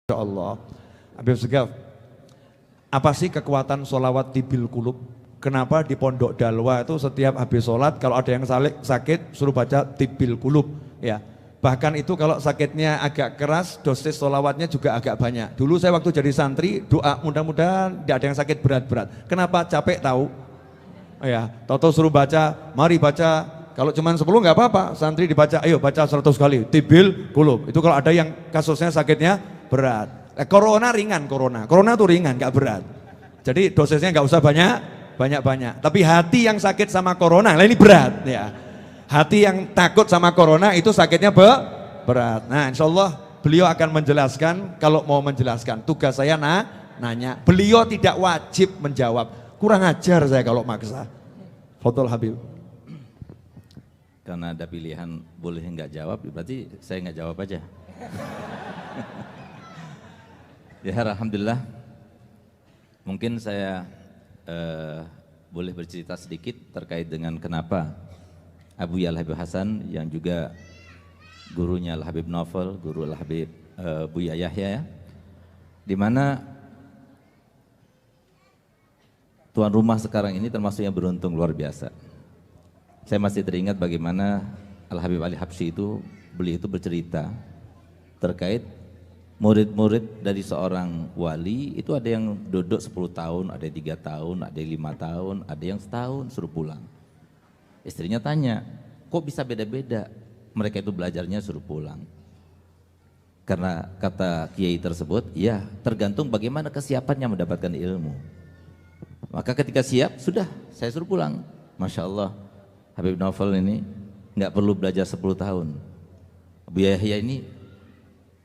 Insya Allah. Habib Segaf, apa sih kekuatan sholawat tibil kulub? Kenapa di Pondok Dalwa itu setiap habis sholat kalau ada yang sakit suruh baca tibil kulub ya. Bahkan itu kalau sakitnya agak keras dosis sholawatnya juga agak banyak. Dulu saya waktu jadi santri doa mudah-mudahan tidak ada yang sakit berat-berat. Kenapa? Capek tahu. Ya, tahu suruh baca, mari baca. Kalau cuma 10 nggak apa-apa, santri dibaca, ayo baca 100 kali tibil kulub. Itu kalau ada yang kasusnya sakitnya berat. Corona ringan, corona tuh ringan, nggak berat. Jadi dosisnya nggak usah banyak. Tapi hati yang sakit sama corona, lah ini berat ya. Hati yang takut sama corona itu sakitnya berat. Nah, insya Allah beliau akan menjelaskan. Kalau mau menjelaskan, tugas saya nanya. Beliau tidak wajib menjawab. Kurang ajar saya kalau maksa. Fadhol Habib. Karena ada pilihan boleh nggak jawab, berarti saya nggak jawab aja. Ya, alhamdulillah. Mungkin saya boleh bercerita sedikit terkait dengan kenapa Abu Al-Habib Hasan yang juga gurunya Al-Habib Novel, guru Al-Habib Buya Yahya, di mana tuan rumah sekarang ini termasuk yang beruntung luar biasa. Saya masih teringat bagaimana Al-Habib Ali Habsyi itu, beliau itu bercerita terkait murid-murid dari seorang wali itu ada yang duduk 10 tahun, ada yang 3 tahun, ada yang 5 tahun, ada yang setahun suruh pulang. Istrinya tanya, kok bisa beda-beda? Mereka itu belajarnya suruh pulang. Karena kata kiai tersebut, ya tergantung bagaimana kesiapannya mendapatkan ilmu. Maka ketika siap, sudah saya suruh pulang. Masya Allah, Habib Novel ini nggak perlu belajar 10 tahun. Abu Yahya ini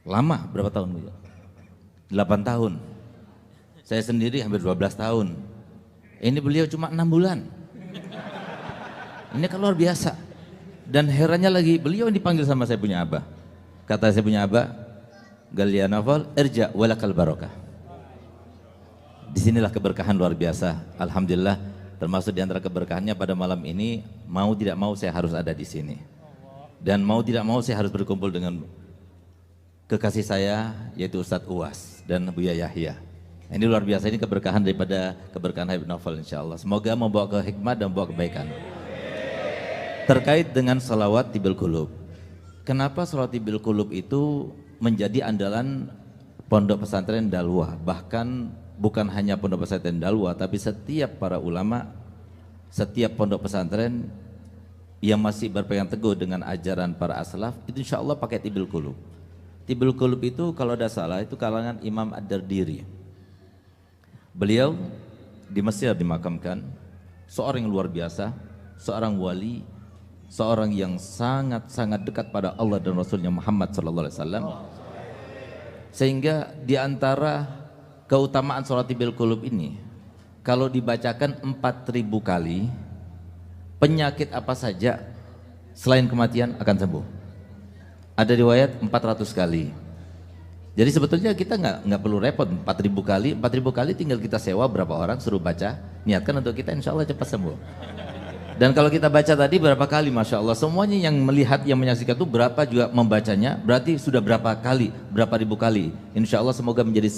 lama, berapa tahun? 8 tahun. Saya sendiri hampir 12 tahun. Ini beliau cuma 6 bulan. Ini kan luar biasa. Dan herannya lagi, beliau yang dipanggil sama saya punya abah. Kata saya punya abah, Galia Novel, irja walakal barokah. Disinilah keberkahan luar biasa. Alhamdulillah, termasuk di antara keberkahannya pada malam ini, mau tidak mau saya harus ada di sini. Dan mau tidak mau saya harus berkumpul dengan kekasih saya, yaitu Ustadz Uwas dan Buya Yahya. Ini luar biasa, ini keberkahan daripada keberkahan Habib Novel, insya Allah. Semoga membawa ke hikmah dan membawa kebaikan. Terkait dengan salawat tibil kulub, kenapa salawat tibil kulub itu menjadi andalan pondok pesantren Dalwa? Bahkan bukan hanya pondok pesantren Dalwa, tapi setiap para ulama, setiap pondok pesantren yang masih berpegang teguh dengan ajaran para aslaf, itu insya Allah pakai tibil kulub. Tibil kulub itu kalau ada salah itu kalangan Imam Ad-Dardiri. Beliau di Mesir dimakamkan, seorang yang luar biasa, seorang wali, seorang yang sangat-sangat dekat pada Allah dan Rasulnya Muhammad sallallahu alaihi wasallam. Sehingga di antara keutamaan sholat tibil kulub ini, kalau dibacakan 4.000 kali, penyakit apa saja selain kematian akan sembuh. Ada riwayat 400 kali. Jadi sebetulnya kita nggak perlu repot 4.000 kali tinggal kita sewa berapa orang suruh baca, niatkan untuk kita, insya Allah cepat sembuh. Dan kalau kita baca tadi berapa kali, Masya Allah, semuanya yang melihat, yang menyaksikan itu berapa juga membacanya, berarti sudah berapa kali, berapa ribu kali. Insya Allah semoga menjadi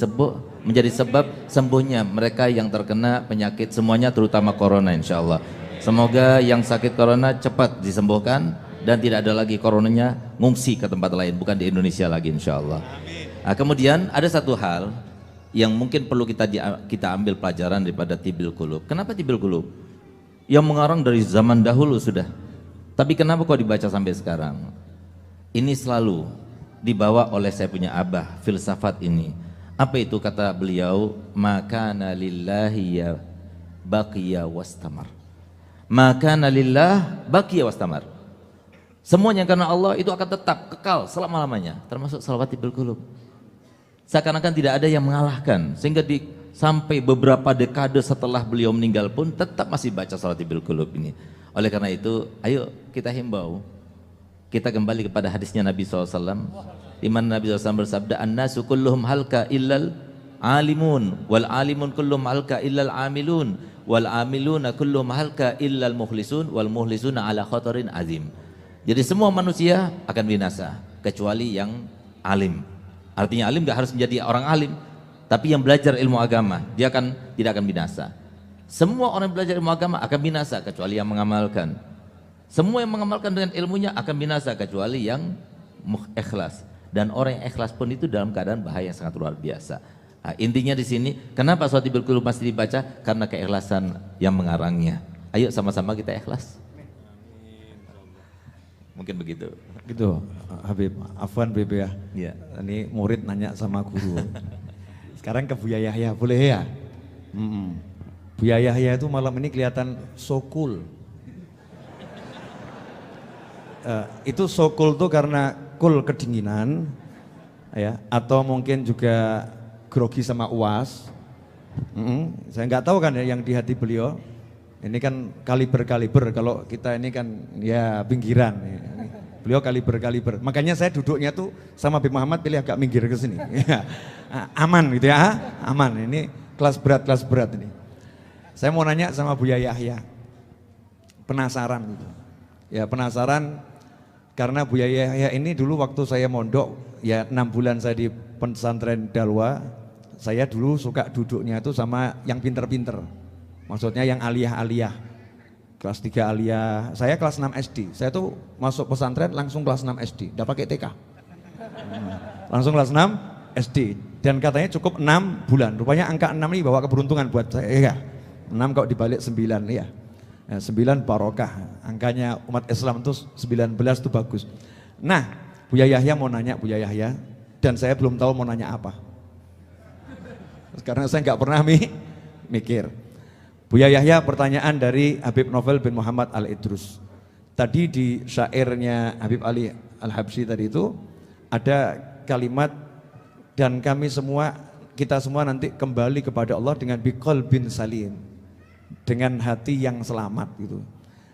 sebab sembuhnya mereka yang terkena penyakit semuanya, terutama corona, insya Allah. Semoga yang sakit corona cepat disembuhkan dan tidak ada lagi coronanya ngungsi ke tempat lain, bukan di Indonesia lagi, insya Allah. Nah, kemudian ada satu hal yang mungkin perlu kita ambil pelajaran daripada tibil kulub. Kenapa tibil kulub? Yang mengarang dari zaman dahulu sudah, tapi kenapa kok dibaca sampai sekarang? Ini selalu dibawa oleh saya punya abah, filsafat ini. Apa itu kata beliau? Makana lillahi ya baqiya wastamar. Makana lillah baqiya wastamar. Semuanya karena Allah itu akan tetap kekal selama-lamanya, termasuk salawat tibil kulub. Seakan-akan tidak ada yang mengalahkan, sehingga sampai beberapa dekade setelah beliau meninggal pun tetap masih baca salat tibil kulub ini. Oleh karena itu, ayo kita himbau, kita kembali kepada hadisnya Nabi SAW, di mana Nabi SAW bersabda, an-nasu kulluhum halka illal alimun, wal alimun kulluhum halka illal amilun, wal amiluna kulluhum halka illal mukhlisun, wal mukhlisuna ala khatarin azim. Jadi semua manusia akan binasa kecuali yang alim. Artinya alim nggak harus menjadi orang alim, tapi yang belajar ilmu agama dia tidak akan binasa. Semua orang yang belajar ilmu agama akan binasa kecuali yang mengamalkan. Semua yang mengamalkan dengan ilmunya akan binasa kecuali yang ikhlas. Dan orang yang ikhlas pun itu dalam keadaan bahaya yang sangat luar biasa. Nah, intinya di sini, kenapa sholat Tibil Qulub masih dibaca? Karena keikhlasan yang mengarangnya. Ayo sama-sama kita ikhlas. Mungkin begitu. Gitu, Habib. Afwan Bebe ya. Iya. Ini murid nanya sama guru. Sekarang ke Buya Yahya, boleh ya? Buya Yahya itu malam ini kelihatan so cool. Itu so cool tuh karena cool kedinginan, ya, atau mungkin juga grogi sama UAS. Saya nggak tahu kan ya yang di hati beliau. Ini kan kaliber-kaliber, kalau kita ini kan ya pinggiran. Beliau kaliber-kaliber. Makanya saya duduknya tuh sama Habib Muhammad pilih agak minggir ke sini. Aman gitu ya, aman. Ini kelas berat ini. Saya mau nanya sama Buya Yahya. Penasaran gitu. Ya penasaran karena Buya Yahya ini dulu waktu saya mondok, ya 6 bulan saya di pesantren Dalwa, saya dulu suka duduknya itu sama yang pinter-pinter. Maksudnya yang aliyah-aliyah. Kelas 3 aliyah, saya kelas 6 SD. Saya tuh masuk pesantren langsung kelas 6 SD, enggak pakai TK. Langsung kelas 6 SD. Dan katanya cukup 6 bulan. Rupanya angka 6 ini bawa keberuntungan buat saya. Ya, 6 kok dibalik 9 ya. 9 barokah. Angkanya umat Islam itu 19 itu bagus. Nah, Buya Yahya mau nanya Buya Yahya, dan saya belum tahu mau nanya apa. Karena saya nggak pernah mikir. Buya Yahya, pertanyaan dari Habib Novel bin Muhammad Al-Idrus. Tadi di syairnya Habib Ali Al-Habsyi tadi itu ada kalimat, dan kami semua, kita semua nanti kembali kepada Allah dengan biqalbin salim, dengan hati yang selamat gitu.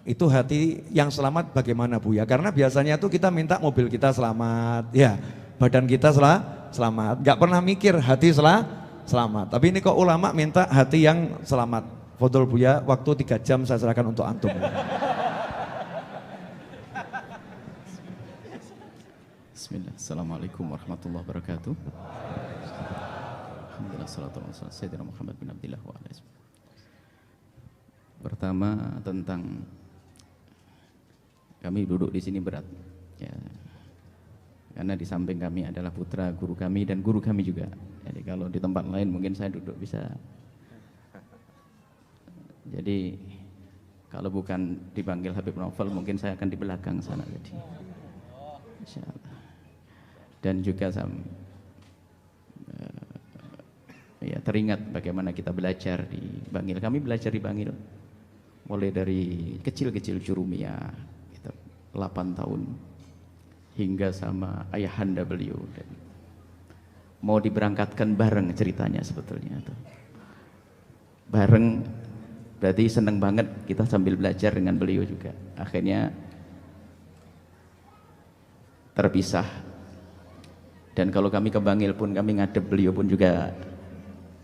Itu hati yang selamat bagaimana Buya? Karena biasanya tuh kita minta mobil kita selamat, ya, badan kita selamat, nggak pernah mikir hati selamat. Tapi ini kok ulama minta hati yang selamat. Fadhol Buya, waktu 3 jam saya serahkan untuk antum. Bismillah. Assalamualaikum warahmatullahi wabarakatuh. Alhamdulillah, salatu wassalamu ala Sayyidina Muhammad bin Abdillah wa alihi. Pertama tentang kami duduk di sini berat, ya, karena di samping kami adalah putra guru kami dan guru kami juga. Jadi kalau di tempat lain mungkin saya duduk bisa. Jadi kalau bukan dipanggil Habib Novel mungkin saya akan di belakang sana. Jadi insyaallah. Dan juga ya, teringat bagaimana kita belajar di Bangil. Kami belajar di Bangil mulai dari kecil-kecil jurumiyah, kita 8 tahun hingga sama ayahanda beliau, dan mau diberangkatkan bareng ceritanya sebetulnya tuh. Bareng berarti seneng banget kita sambil belajar dengan beliau juga. Akhirnya terpisah. Dan kalau kami ke Bangil pun kami ngadep beliau pun juga,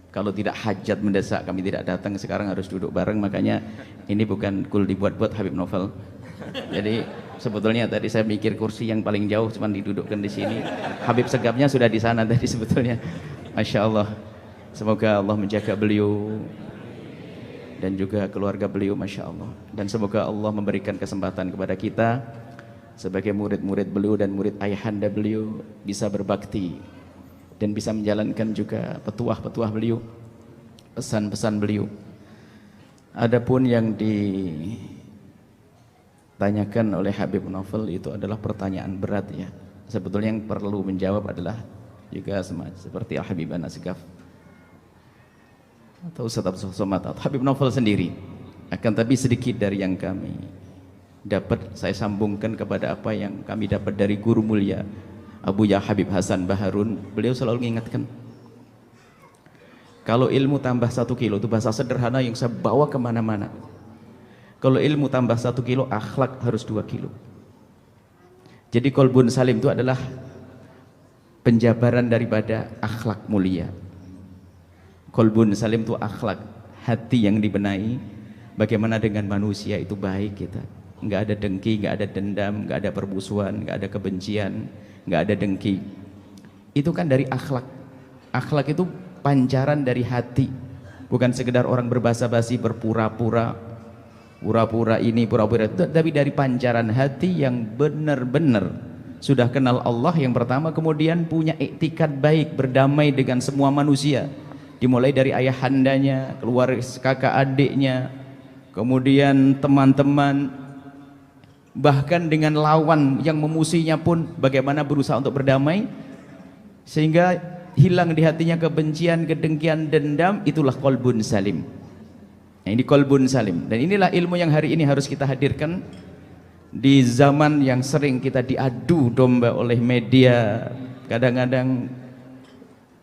kalau tidak hajat mendesak kami tidak datang, sekarang harus duduk bareng. Makanya ini bukan kul dibuat-buat Habib Novel. Jadi sebetulnya tadi saya mikir kursi yang paling jauh cuma didudukkan di sini. Habib Segapnya sudah di sana tadi sebetulnya. Masya Allah. Semoga Allah menjaga beliau dan juga keluarga beliau, Masya Allah. Dan semoga Allah memberikan kesempatan kepada kita sebagai murid-murid beliau dan murid ayahanda beliau bisa berbakti dan bisa menjalankan juga petuah-petuah beliau, pesan-pesan beliau. Adapun yang ditanyakan oleh Habib Novel itu adalah pertanyaan berat ya. Sebetulnya yang perlu menjawab adalah juga seperti Al-Habib An-Nasgaf atau Ustaz Abdul Somad atau Habib Novel sendiri. Akan tapi sedikit dari yang kami dapat saya sambungkan kepada apa yang kami dapat dari guru mulia Abu Ya Habib Hasan Baharun. Beliau selalu mengingatkan, kalau ilmu tambah 1 kilo, itu bahasa sederhana yang saya bawa kemana-mana. Kalau ilmu tambah 1 kilo, akhlak harus 2 kilo. Jadi qalbun salim itu adalah penjabaran daripada akhlak mulia. Qalbun salim itu akhlak, hati yang dibenahi. Bagaimana dengan manusia itu baik kita, nggak ada dengki, nggak ada dendam, nggak ada permusuhan, nggak ada kebencian, nggak ada dengki. itu kan dari akhlak. Akhlak itu pancaran dari hati, bukan sekedar orang berbasa-basi, berpura-pura, pura-pura ini, pura-pura itu, tapi dari pancaran hati yang benar-benar sudah kenal Allah yang pertama, kemudian punya iktikad baik, berdamai dengan semua manusia, dimulai dari ayahandanya, keluarga, kakak adiknya, kemudian teman-teman, bahkan dengan lawan yang memusuhinya pun bagaimana berusaha untuk berdamai, sehingga hilang di hatinya kebencian, kedengkian, dendam. Itulah qalbun salim. Nah, ini qalbun salim, dan inilah ilmu yang hari ini harus kita hadirkan di zaman yang sering kita diadu domba oleh media. Kadang-kadang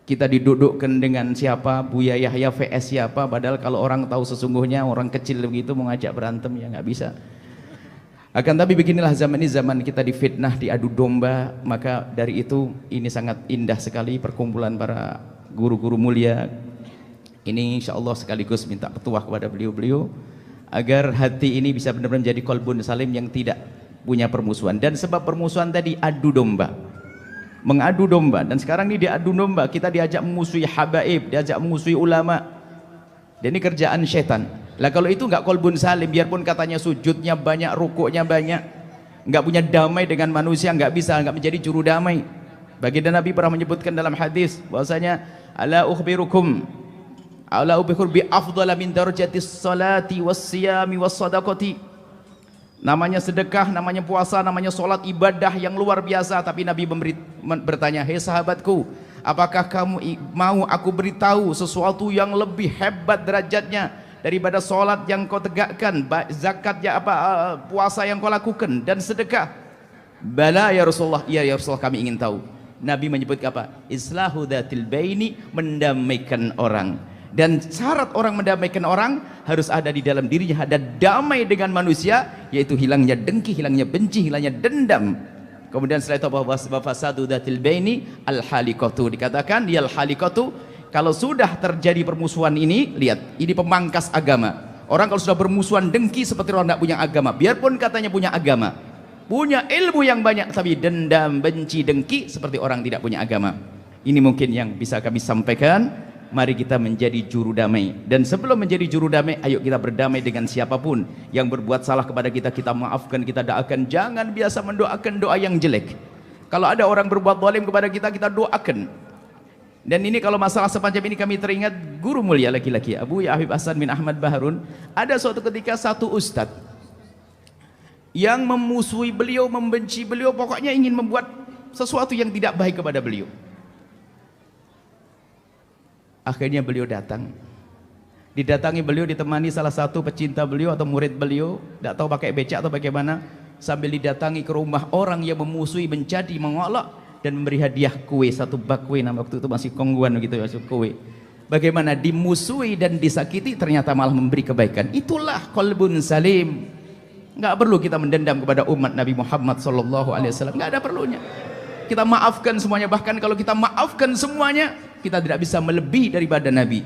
kita didudukkan dengan siapa, Buya Yahya vs siapa, padahal kalau orang tahu sesungguhnya orang kecil begitu mau ngajak berantem ya nggak bisa. Akan tapi beginilah zaman ini, zaman kita difitnah, diadu domba. Maka dari itu ini sangat indah sekali perkumpulan para guru-guru mulia ini. Insya Allah sekaligus minta petuah kepada beliau-beliau agar hati ini bisa benar-benar menjadi qalbun salim yang tidak punya permusuhan. Dan sebab permusuhan tadi adu domba, mengadu domba, dan sekarang ini diadu domba, kita diajak memusuhi habaib, diajak memusuhi ulama, dan ini kerjaan syaitan. Lah kalau itu nggak qalbun salim, biarpun katanya sujudnya banyak, rukuknya banyak, nggak punya damai dengan manusia, nggak bisa, nggak menjadi juru damai. Baginda Nabi pernah menyebutkan dalam hadis bahwasanya ala ukhbirukum ala ubikur bi afdhala min darajatis salati wassiyami wassadaqati. Namanya sedekah, namanya puasa, namanya sholat, ibadah yang luar biasa. Tapi Nabi bertanya, hei sahabatku, apakah kamu mau aku beritahu sesuatu yang lebih hebat derajatnya daripada sholat yang kau tegakkan, zakat ya apa, puasa yang kau lakukan, dan sedekah? Bala ya Rasulullah, iya ya Rasulullah, kami ingin tahu. Nabi menyebut apa? Islahu dzatil baini, mendamaikan orang. Dan syarat orang mendamaikan orang harus ada di dalam dirinya, ada damai dengan manusia, yaitu hilangnya dengki, hilangnya benci, hilangnya dendam. Kemudian setelah itu bahwa fasadu dzatil baini al halikatu, dikatakan ya al halikatu, kalau sudah terjadi permusuhan ini, lihat, ini pemangkas agama. Orang kalau sudah bermusuhan, dengki seperti orang tidak punya agama, biarpun katanya punya agama, punya ilmu yang banyak, tapi dendam, benci, dengki seperti orang tidak punya agama. Ini mungkin yang bisa kami sampaikan. Mari kita menjadi juru damai, dan sebelum menjadi juru damai, ayo kita berdamai dengan siapapun yang berbuat salah kepada kita, kita maafkan, kita doakan. Jangan biasa mendoakan doa yang jelek. Kalau ada orang berbuat zalim kepada kita, kita doakan. Dan ini kalau masalah semacam ini kami teringat guru mulia laki-laki Abu Ya Habib Hasan bin Ahmad Baharun. Ada suatu ketika satu ustadz yang memusuhi beliau, membenci beliau, pokoknya ingin membuat sesuatu yang tidak baik kepada beliau. Akhirnya beliau datang, didatangi beliau, ditemani salah satu pecinta beliau atau murid beliau, tidak tahu pakai becak atau bagaimana, sambil didatangi ke rumah orang yang memusuhi, mencaci, mengolok, dan memberi hadiah kue, satu bak kue. Nama waktu itu masih kongguan gitu ya, kue. Bagaimana dimusuhi dan disakiti, ternyata malah memberi kebaikan. Itulah qalbun salim. Nggak perlu kita mendendam kepada umat Nabi Muhammad SAW, nggak ada perlunya. Kita maafkan semuanya. Bahkan kalau kita maafkan semuanya, kita tidak bisa melebihi daripada Nabi.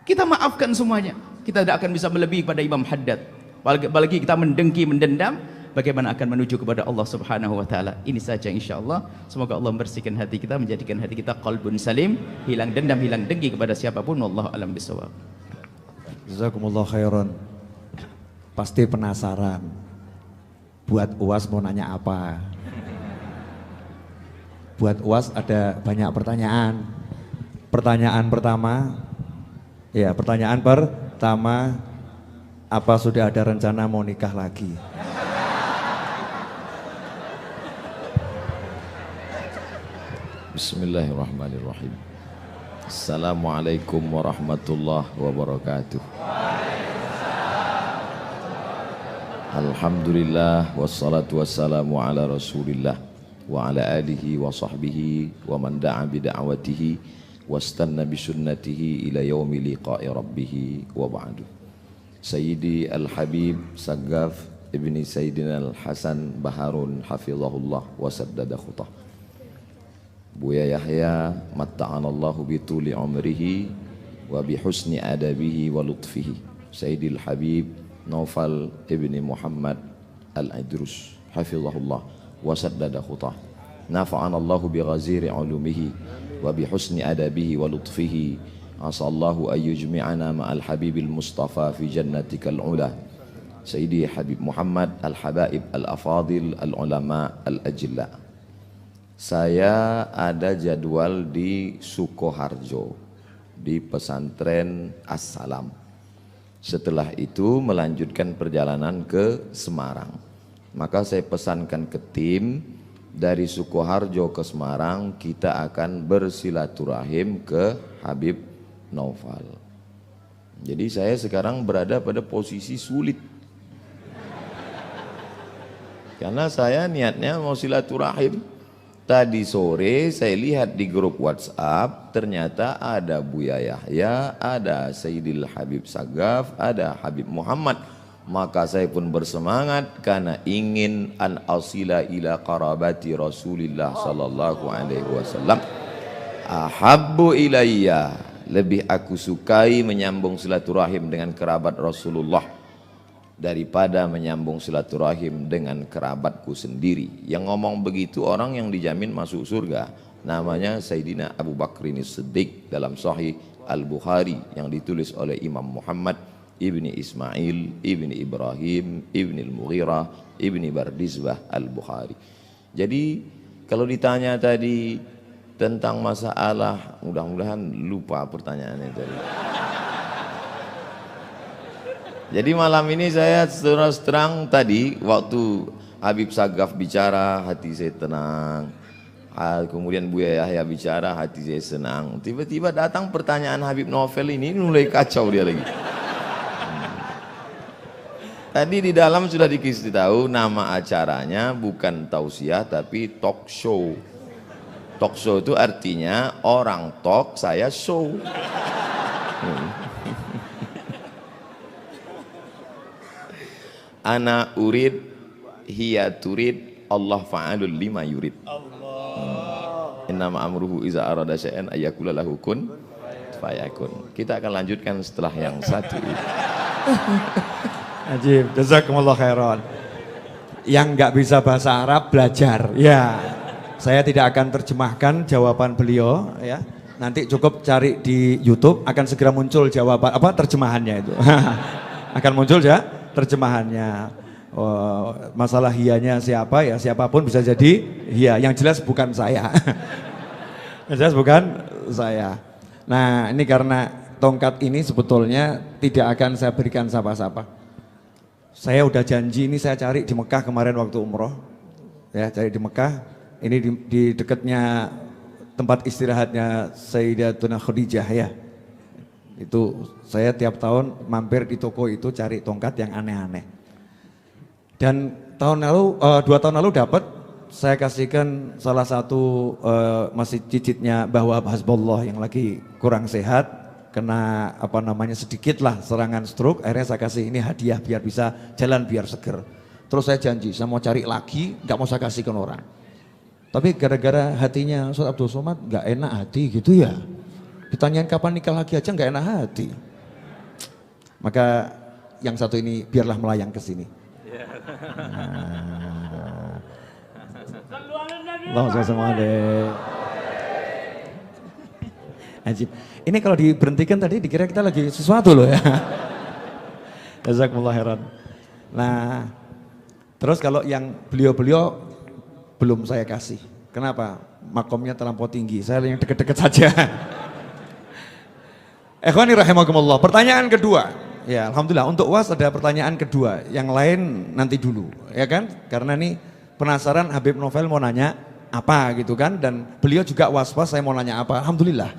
Kita maafkan semuanya, kita tidak akan bisa melebihi pada Imam Haddad. Apalagi kita mendengki, mendendam, bagaimana akan menuju kepada Allah Subhanahu wa taala. Ini saja insyaallah. Semoga Allah membersihkan hati kita, menjadikan hati kita qalbun salim, hilang dendam, hilang dengki kepada siapapun. Wallahu a'lam bishawab. Jazakumullah khairan. Pasti penasaran, buat UAS mau nanya apa? Buat UAS ada banyak pertanyaan. Pertanyaan pertama, apa sudah ada rencana mau nikah lagi? Bismillahirrahmanirrahim. Assalamualaikum warahmatullahi wabarakatuh. Alhamdulillah wassalatu wassalamu ala Rasulillah wa ala alihi wa sahbihi wa man da'a bi da'watihi wastanna bi sunnatihi ila yaumi liqa'i rabbih wa ba'du. Sayyidi Al-Habib Saggaf ibni Sayyidina Al-Hasan Baharun hafizahullah wa saddada khutah. Buya Yahya matta'anallahu bi tuli umrihi wa bi husni adabihi wa lutfihi. Sayyidil Habib Naufal ibni Muhammad Al-Idrus hafizahullah wa saddada khutah. nafa'anallahu bi ghaziri ulumihi wa bi husni adabihi wa lutfihi. Asallahu ayyujmi'ana ma'al habibil mustafa fi jannatikal ula. Sayyidi Habib Muhammad al-Habaib al-Afadil al-Ulama al-Ajilla. Saya ada jadwal di Sukoharjo, di pesantren As-Salam. Setelah itu melanjutkan perjalanan ke Semarang. Maka saya pesankan ke tim dari Sukoharjo ke Semarang, kita akan bersilaturahim ke Habib Naufal. Jadi saya sekarang berada pada posisi sulit. Karena saya niatnya mau silaturahim. Tadi sore saya lihat di grup WhatsApp, ternyata ada Buya Yahya, ada Sayyidil Habib Sagaf, ada Habib Muhammad. Maka saya pun bersemangat karena ingin an asila ila qarabati Rasulillah sallallahu alaihi wasallam. Ahabbu ilayya, lebih aku sukai menyambung silaturahim dengan kerabat Rasulullah daripada menyambung silaturahim dengan kerabatku sendiri. Yang ngomong begitu orang yang dijamin masuk surga, namanya Sayyidina Abu Bakrin Siddiq dalam Sahih Al-Bukhari yang ditulis oleh Imam Muhammad ibni Ismail ibni Ibrahim ibni Al-Mughirah ibni Bardizbah Al-Bukhari. Jadi kalau ditanya tadi tentang masalah, mudah-mudahan lupa pertanyaannya tadi. Jadi malam ini saya terus terang, tadi waktu Habib Sagaf bicara hati saya tenang, kemudian Buya Yahya bicara hati saya senang. Tiba-tiba datang pertanyaan Habib Naufal ini mulai kacau dia lagi. Tadi di dalam sudah dikasih tahu nama acaranya bukan tausiah tapi talk show. Talk show itu artinya orang talk, saya show. Ana urid hiya turid Allah fa'alul lima yurid. Innama amruhu iza arada syai'an ayyakula lahu kun fayakun. Kita akan lanjutkan setelah yang satu ini. Ajib, jazakumullah khairan. Yang nggak bisa bahasa Arab belajar. Ya, saya tidak akan terjemahkan jawaban beliau. Ya, nanti cukup cari di YouTube, akan segera muncul jawaban terjemahannya itu. Akan muncul ya terjemahannya. Masalah hiyanya siapa ya, siapapun bisa jadi hiya. Yang jelas bukan saya. Yang jelas bukan saya. Nah, ini karena tongkat ini sebetulnya tidak akan saya berikan siapa-siapa. Saya udah janji ini saya cari di Mekah kemarin waktu umroh. Ya, cari di Mekah. Ini di dekatnya tempat istirahatnya Sayyidatuna Khadijah ya. Itu saya tiap tahun mampir di toko itu cari tongkat yang aneh-aneh. Dan tahun lalu, 2 tahun lalu dapat, saya kasihkan salah satu masih cicitnya bahwa Hasbullah yang lagi kurang sehat, kena sedikit lah serangan stroke, akhirnya saya kasih ini hadiah biar bisa jalan biar seger. Terus saya janji, saya mau cari lagi, nggak mau saya kasihkan orang. Tapi gara-gara hatinya Ustaz Abdul Somad nggak enak hati gitu ya. Ditanyain kapan nikah lagi aja nggak enak hati. Maka yang satu ini biarlah melayang ke sini. Allahumma sholli Ajib. Ini kalau diberhentikan tadi dikira kita lagi sesuatu loh ya. Jazakumullah khairan. Nah, terus kalau yang beliau-beliau belum saya kasih. Kenapa? Makomnya terlampau tinggi. Saya yang deket-deket saja. Ikhwani rahimakumullah. Pertanyaan kedua. Ya, alhamdulillah untuk UAS ada pertanyaan kedua. Yang lain nanti dulu, ya kan? Karena nih penasaran Habib Naufal mau nanya apa gitu kan, dan beliau juga was-was saya mau nanya apa. Alhamdulillah.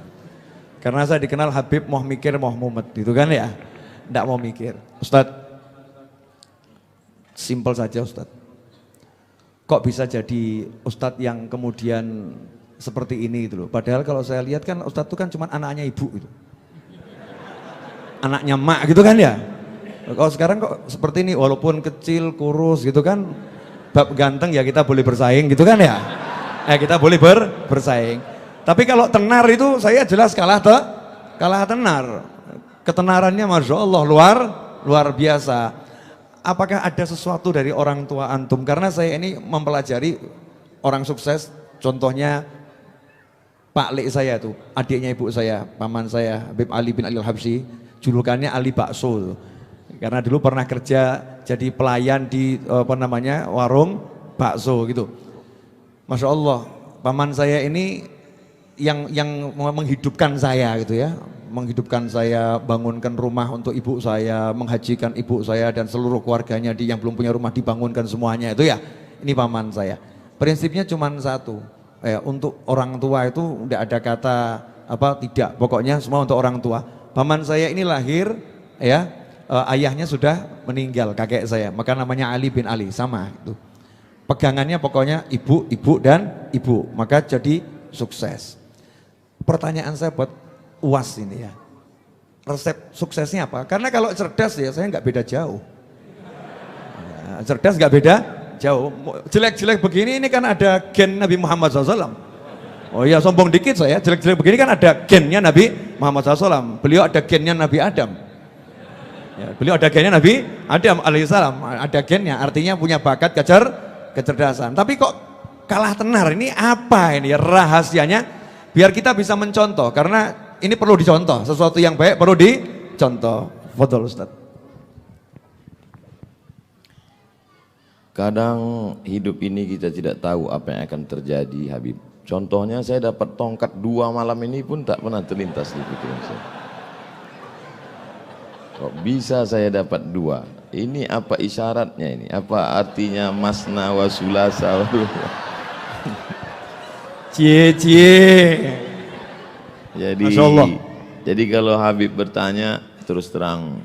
Karena saya dikenal Habib mau mikir mau mumet gitu kan ya. Enggak mau mikir. Ustadz, simpel saja Ustadz. Kok bisa jadi Ustadz yang kemudian seperti ini gitu loh. Padahal kalau saya lihat kan Ustadz itu kan cuma anaknya ibu gitu. Anaknya mak gitu kan ya. Kalau sekarang kok seperti ini walaupun kecil, kurus gitu kan. Bab ganteng ya kita boleh bersaing gitu kan ya. Kita boleh bersaing. Tapi kalau tenar itu saya jelas kalah tenar. Ketenarannya Masya Allah luar biasa. Apakah ada sesuatu dari orang tua antum? Karena saya ini mempelajari orang sukses Contohnya Pak Lek saya tuh, adiknya ibu saya, paman saya, Habib Ali bin Ali Al-Habsyi, julukannya Ali Bakso. Karena dulu pernah kerja jadi pelayan di warung bakso gitu. Masya Allah, paman saya ini yang menghidupkan saya gitu ya, menghidupkan saya, bangunkan rumah untuk ibu saya, menghajikan ibu saya dan seluruh keluarganya yang belum punya rumah dibangunkan semuanya itu ya. Ini paman saya. Prinsipnya cuma satu. Untuk orang tua itu tidak ada kata tidak, pokoknya semua untuk orang tua. Paman saya ini lahir ayahnya sudah meninggal, kakek saya, maka namanya Ali bin Ali, sama itu. Pegangannya pokoknya ibu, ibu dan ibu, maka jadi sukses. Pertanyaan saya buat UAS ini ya, resep suksesnya apa? Karena kalau cerdas ya saya nggak beda jauh. Cerdas nggak beda jauh, jelek-jelek begini ini kan ada gen Nabi Muhammad SAW. Oh iya, sombong dikit saya, jelek-jelek begini kan ada gennya Nabi Muhammad SAW. Beliau ada gennya Nabi Adam. Ya, beliau ada gennya Nabi Adam alaihissalam, ada gennya, artinya punya bakat kecerdasan. Tapi kok kalah tenar, ini apa ini rahasianya? Biar kita bisa mencontoh, karena ini perlu dicontoh, sesuatu yang baik perlu dicontoh. Fadhol Ustaz. Kadang hidup ini kita tidak tahu apa yang akan terjadi, Habib. Contohnya saya dapat tongkat 2 malam ini pun tak pernah terlintas di pikiran saya. Kok bisa saya dapat 2? Ini apa isyaratnya ini? Apa artinya masna wa sulasa? Cie. Masya Allah. Jadi kalau Habib bertanya terus terang,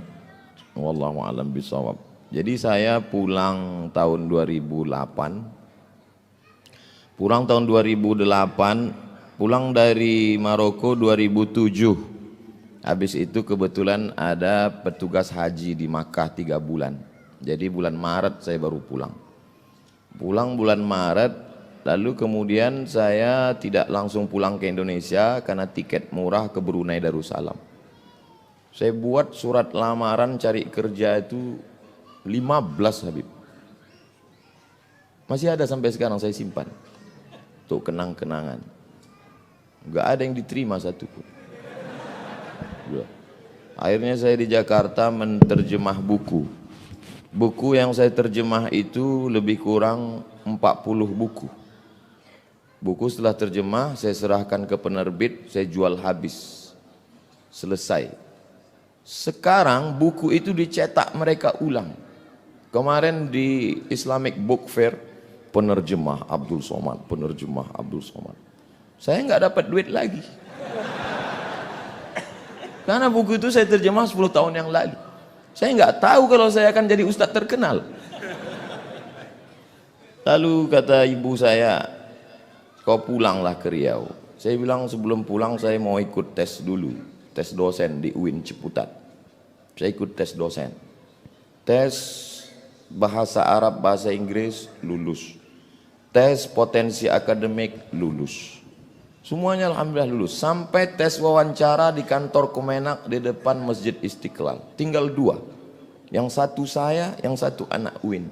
wallahu a'lam bishawab. Jadi saya pulang tahun 2008. Pulang tahun 2008, pulang dari Maroko 2007. Habis itu kebetulan ada petugas haji di Makkah 3 bulan. Jadi bulan Maret saya baru pulang. Pulang bulan Maret, lalu kemudian saya tidak langsung pulang ke Indonesia karena tiket murah ke Brunei Darussalam. Saya buat surat lamaran cari kerja itu 15, Habib. Masih ada sampai sekarang saya simpan untuk kenang-kenangan. Enggak ada yang diterima satu pun. Akhirnya saya di Jakarta menerjemah buku. Buku yang saya terjemah itu lebih kurang 40 buku. Buku setelah terjemah saya serahkan ke penerbit, saya jual habis. Selesai. Sekarang buku itu dicetak mereka ulang. Kemarin di Islamic Book Fair, penerjemah Abdul Somad, penerjemah Abdul Somad. Saya nggak dapat duit lagi. Karena buku itu saya terjemah 10 tahun yang lalu. Saya nggak tahu kalau saya akan jadi ustadz terkenal. Lalu kata ibu saya, kau pulanglah ke Riau. Saya bilang sebelum pulang saya mau ikut tes dulu, tes dosen di UIN Ciputat. Saya ikut tes dosen. Tes bahasa Arab, bahasa Inggris, lulus. Tes potensi akademik, lulus. Semuanya alhamdulillah lulus. Sampai tes wawancara di kantor Kemenak di depan Masjid Istiqlal. Tinggal 2. Yang satu saya, yang satu anak UIN.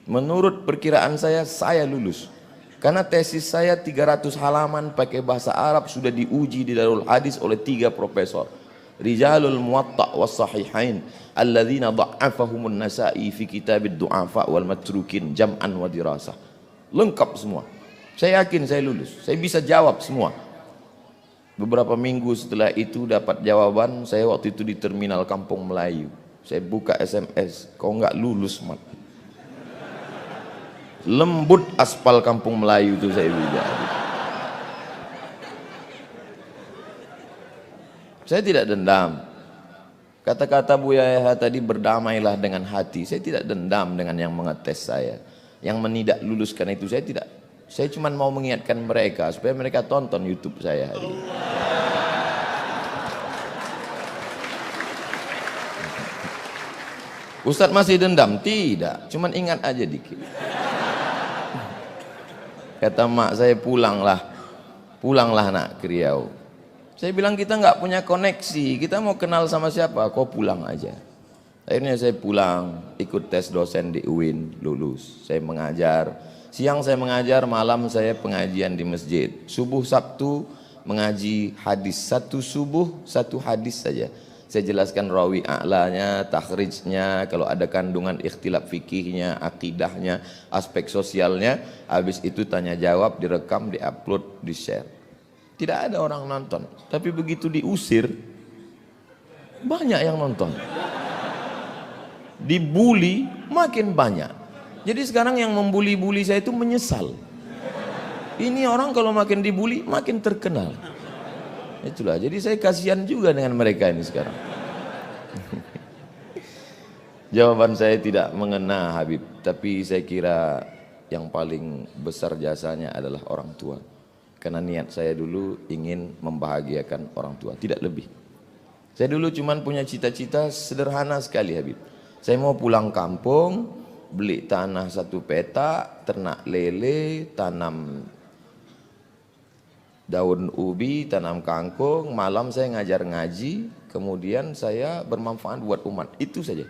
Menurut perkiraan saya lulus. Karena tesis saya 300 halaman pakai bahasa Arab sudah diuji di Darul Hadis oleh 3 profesor. Rijalul Muwatta' was Sahihain alladzina dha'afahumun Nasa'i fi kitabid du'afa wal matrukin jam'an wa dirasah. Lengkap semua. Saya yakin saya lulus. Saya bisa jawab semua. Beberapa minggu setelah itu dapat jawaban, saya waktu itu di terminal Kampung Melayu. Saya buka SMS, kau enggak lulus, Mat. Lembut aspal Kampung Melayu itu saya bilang. Saya tidak dendam. Kata-kata Buya Yahya tadi, berdamailah dengan hati. Saya tidak dendam dengan yang mengetes saya, yang menidak luluskan itu. Saya tidak. Saya cuma mau mengingatkan mereka supaya mereka tonton YouTube saya hari ini. Ustadz masih dendam? Tidak. Cuman ingat aja dikit. Kata mak saya, pulanglah nak ke Riau. Saya bilang kita nggak punya koneksi, kita mau kenal sama siapa, kau pulang aja. Akhirnya saya pulang, ikut tes dosen di UIN, lulus. Saya mengajar, siang saya mengajar, malam saya pengajian di masjid. Subuh Sabtu mengaji hadis, satu subuh satu hadis saja. Saya jelaskan rawi a'lanya, takhrijnya, kalau ada kandungan ikhtilaf fikihnya, akidahnya, aspek sosialnya. Habis itu tanya jawab, direkam, diupload, di-share. Tidak ada orang nonton, tapi begitu diusir, banyak yang nonton. Dibully makin banyak. Jadi sekarang yang membuli-buli saya itu menyesal. Ini orang kalau makin dibully makin terkenal. Itulah, jadi saya kasihan juga dengan mereka ini sekarang. Jawaban saya tidak mengena Habib, tapi saya kira yang paling besar jasanya adalah orang tua. Karena niat saya dulu ingin membahagiakan orang tua, tidak lebih. Saya dulu cuman punya cita-cita sederhana sekali Habib. Saya mau pulang kampung, beli tanah 1 petak, ternak lele, tanam daun ubi, tanam kangkung, malam saya ngajar ngaji, kemudian saya bermanfaat buat umat. Itu saja.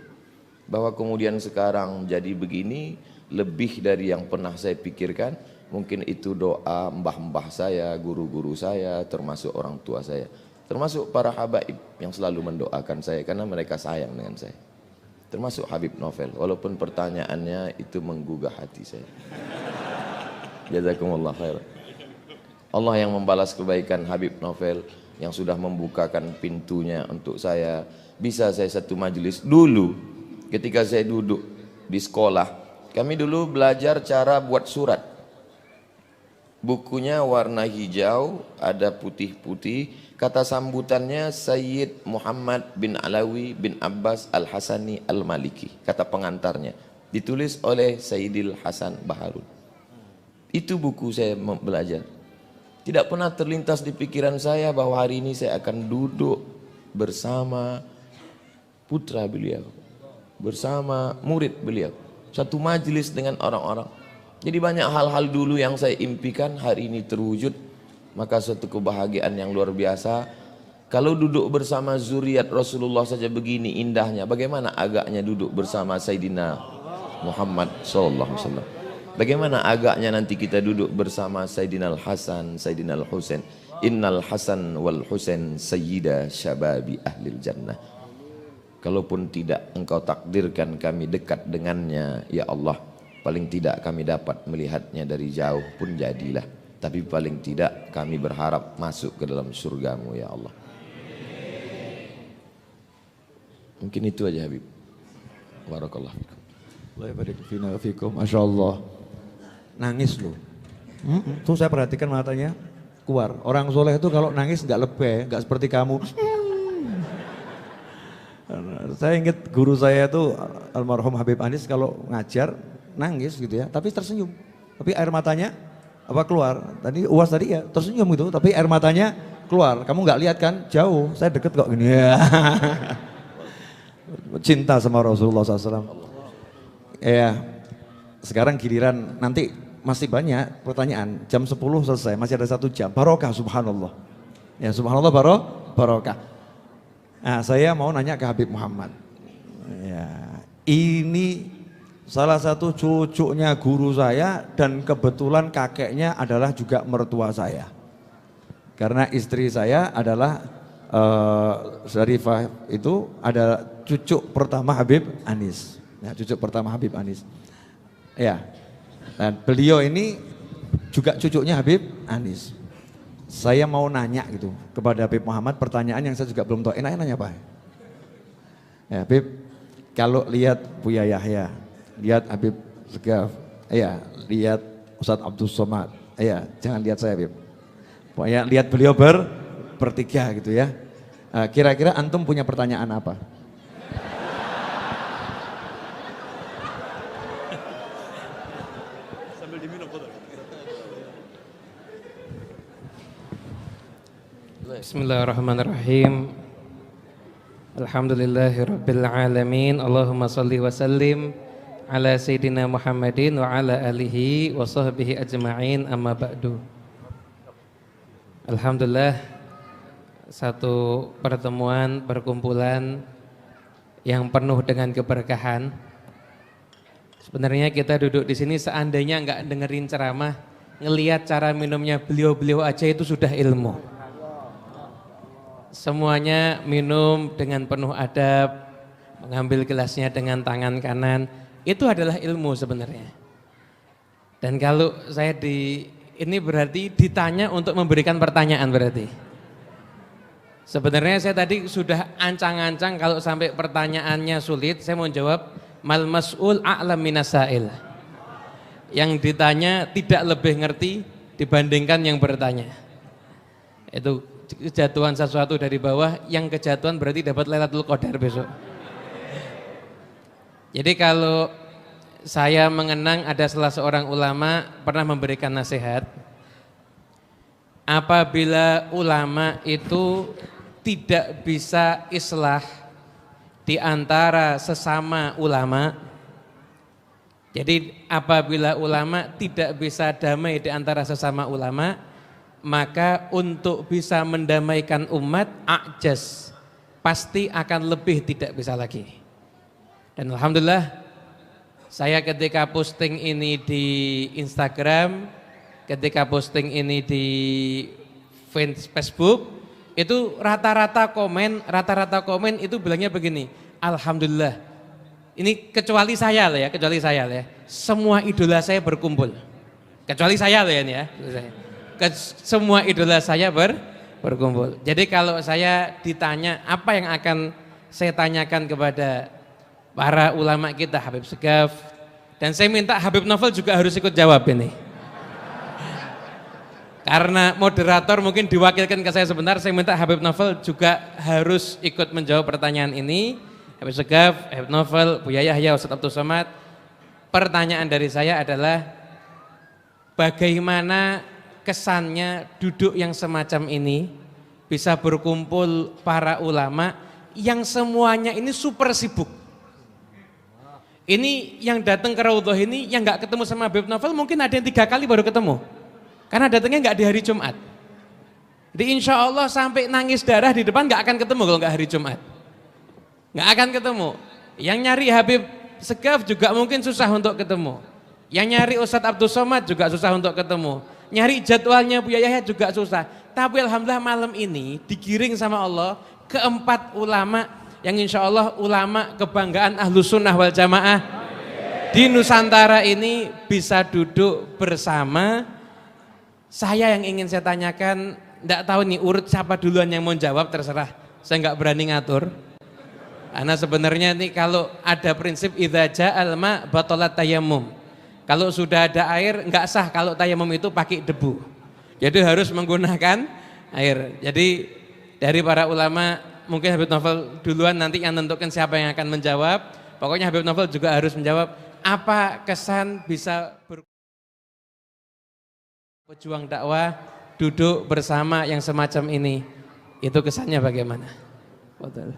Bahwa kemudian sekarang jadi begini, lebih dari yang pernah saya pikirkan, mungkin itu doa mbah-mbah saya, guru-guru saya, termasuk orang tua saya. Termasuk para habaib yang selalu mendoakan saya, karena mereka sayang dengan saya. Termasuk Habib Novel, walaupun pertanyaannya itu menggugah hati saya. Jazakumullah khairan. Allah yang membalas kebaikan Habib Novel yang sudah membukakan pintunya untuk saya. Bisa saya satu majelis dulu ketika saya duduk di sekolah. Kami dulu belajar cara buat surat. Bukunya warna hijau, ada putih-putih. Kata sambutannya Sayyid Muhammad bin Alawi bin Abbas Al-Hasani Al-Maliki. Kata pengantarnya. Ditulis oleh Sayyidil Hasan Baharun. Itu buku saya belajar. Tidak pernah terlintas di pikiran saya bahwa hari ini saya akan duduk bersama putra beliau, bersama murid beliau, satu majelis dengan orang-orang. Jadi banyak hal-hal dulu yang saya impikan hari ini terwujud, maka suatu kebahagiaan yang luar biasa. Kalau duduk bersama zuriat Rasulullah saja begini indahnya, bagaimana agaknya duduk bersama Sayyidina Muhammad SAW. Bagaimana agaknya nanti kita duduk bersama Sayyidina Al-Hasan, Sayyidina Al-Husain. Innal Hasan wal Husain sayyida syababi ahlil jannah. Kalaupun tidak engkau takdirkan kami dekat dengannya, ya Allah, paling tidak kami dapat melihatnya dari jauh pun jadilah. Tapi paling tidak kami berharap masuk ke dalam surgamu, ya Allah. Mungkin itu aja Habib. Barakallah. Allah barik fina fikum. Masya Allah. Nangis loh. Tuh saya perhatikan matanya keluar. Orang soleh itu kalau nangis nggak lebay, nggak seperti kamu. Saya ingat guru saya itu almarhum Habib Anis kalau ngajar nangis gitu ya, tapi tersenyum. Tapi air matanya apa keluar? Tadi UAS tadi ya tersenyum gitu, tapi air matanya keluar. Kamu nggak lihat kan? Jauh. Saya deket kok gini ya. Cinta sama Rasulullah SAW. Ya. Sekarang giliran nanti masih banyak pertanyaan. Jam 10 selesai, masih ada 1 jam. Barokah subhanallah. Ya subhanallah barokah. Nah, saya mau nanya ke Habib Muhammad. Ya, ini salah satu cucunya guru saya dan kebetulan kakeknya adalah juga mertua saya. Karena istri saya adalah Syarifah itu ada cucu pertama Habib Anis. Ya, cucu pertama Habib Anis. Ya, dan beliau ini juga cucunya Habib Anis. Saya mau nanya gitu kepada Habib Muhammad pertanyaan yang saya juga belum tahu. Enaknya nanya apa? Ya Habib, kalau lihat Buya Yahya, lihat Habib Segaf, ya lihat Ustadz Abdul Somad, ya jangan lihat saya Habib. Pokoknya lihat beliau bertiga gitu ya. Kira-kira antum punya pertanyaan apa? Bismillahirrahmanirrahim. Alhamdulillahirabbil alamin. Allahumma shalli wa sallim ala sayyidina Muhammadin wa ala alihi wa sahbihi ajma'in, amma ba'du. Alhamdulillah, satu pertemuan perkumpulan yang penuh dengan keberkahan. Sebenarnya kita duduk di sini seandainya nggak dengerin ceramah, ngelihat cara minumnya beliau-beliau aja itu sudah ilmu. Semuanya minum dengan penuh adab, mengambil gelasnya dengan tangan kanan, itu adalah ilmu sebenarnya. Dan kalau saya ini berarti ditanya untuk memberikan pertanyaan berarti. Sebenarnya saya tadi sudah ancang-ancang kalau sampai pertanyaannya sulit, saya mau jawab mal mas'ul a'lam minasail. Yang ditanya tidak lebih ngerti dibandingkan yang bertanya. Itu kejatuhan sesuatu dari bawah, yang kejatuhan berarti dapat Lailatul Qadar besok. Jadi kalau saya mengenang ada salah seorang ulama pernah memberikan nasihat, apabila ulama itu tidak bisa islah di antara sesama ulama, jadi apabila ulama tidak bisa damai di antara sesama ulama, maka untuk bisa mendamaikan umat ajaz, pasti akan lebih tidak bisa lagi. Dan alhamdulillah saya ketika posting ini di Instagram, ketika posting ini di Facebook, itu rata-rata komen itu bilangnya begini, alhamdulillah, ini kecuali saya lah ya, semua idola saya berkumpul, kecuali saya lah ya, semua idola saya berkumpul. Jadi kalau saya ditanya apa yang akan saya tanyakan kepada para ulama kita, Habib Segaf, dan saya minta Habib Novel juga harus ikut jawab ini. Karena moderator mungkin diwakilkan ke saya sebentar, saya minta Habib Novel juga harus ikut menjawab pertanyaan ini. Habib Segaf, Habib Novel, Buya Yahya, Ustadz Abdul Somad. Pertanyaan dari saya adalah bagaimana kesannya duduk yang semacam ini bisa berkumpul para ulama yang semuanya ini super sibuk. Ini yang datang ke Raudhah ini yang nggak ketemu sama Habib Novel mungkin ada yang 3 kali baru ketemu. Karena datangnya nggak di hari Jumat. Jadi insya Allah sampai nangis darah di depan nggak akan ketemu kalau nggak hari Jumat. Nggak akan ketemu. Yang nyari Habib Segaf juga mungkin susah untuk ketemu. Yang nyari Ustadz Abdul Somad juga susah untuk ketemu. Nyari jadwalnya Buya Yahya juga susah. Tapi alhamdulillah malam ini digiring sama Allah ke 4 ulama yang insya Allah ulama kebanggaan Ahlus Sunnah wal Jamaah di Nusantara ini bisa duduk bersama. Saya yang ingin saya tanyakan, enggak tahu nih urut siapa duluan yang mau jawab, terserah. Saya enggak berani ngatur. Karena sebenarnya nih kalau ada prinsip idza ja'al ma batalat tayammum. Kalau sudah ada air enggak sah kalau tayamum itu pakai debu. Jadi harus menggunakan air. Jadi dari para ulama mungkin Habib Novel duluan nanti yang menentukan siapa yang akan menjawab. Pokoknya Habib Novel juga harus menjawab apa kesan bisa pejuang dakwah duduk bersama yang semacam ini, itu kesannya bagaimana? Betul.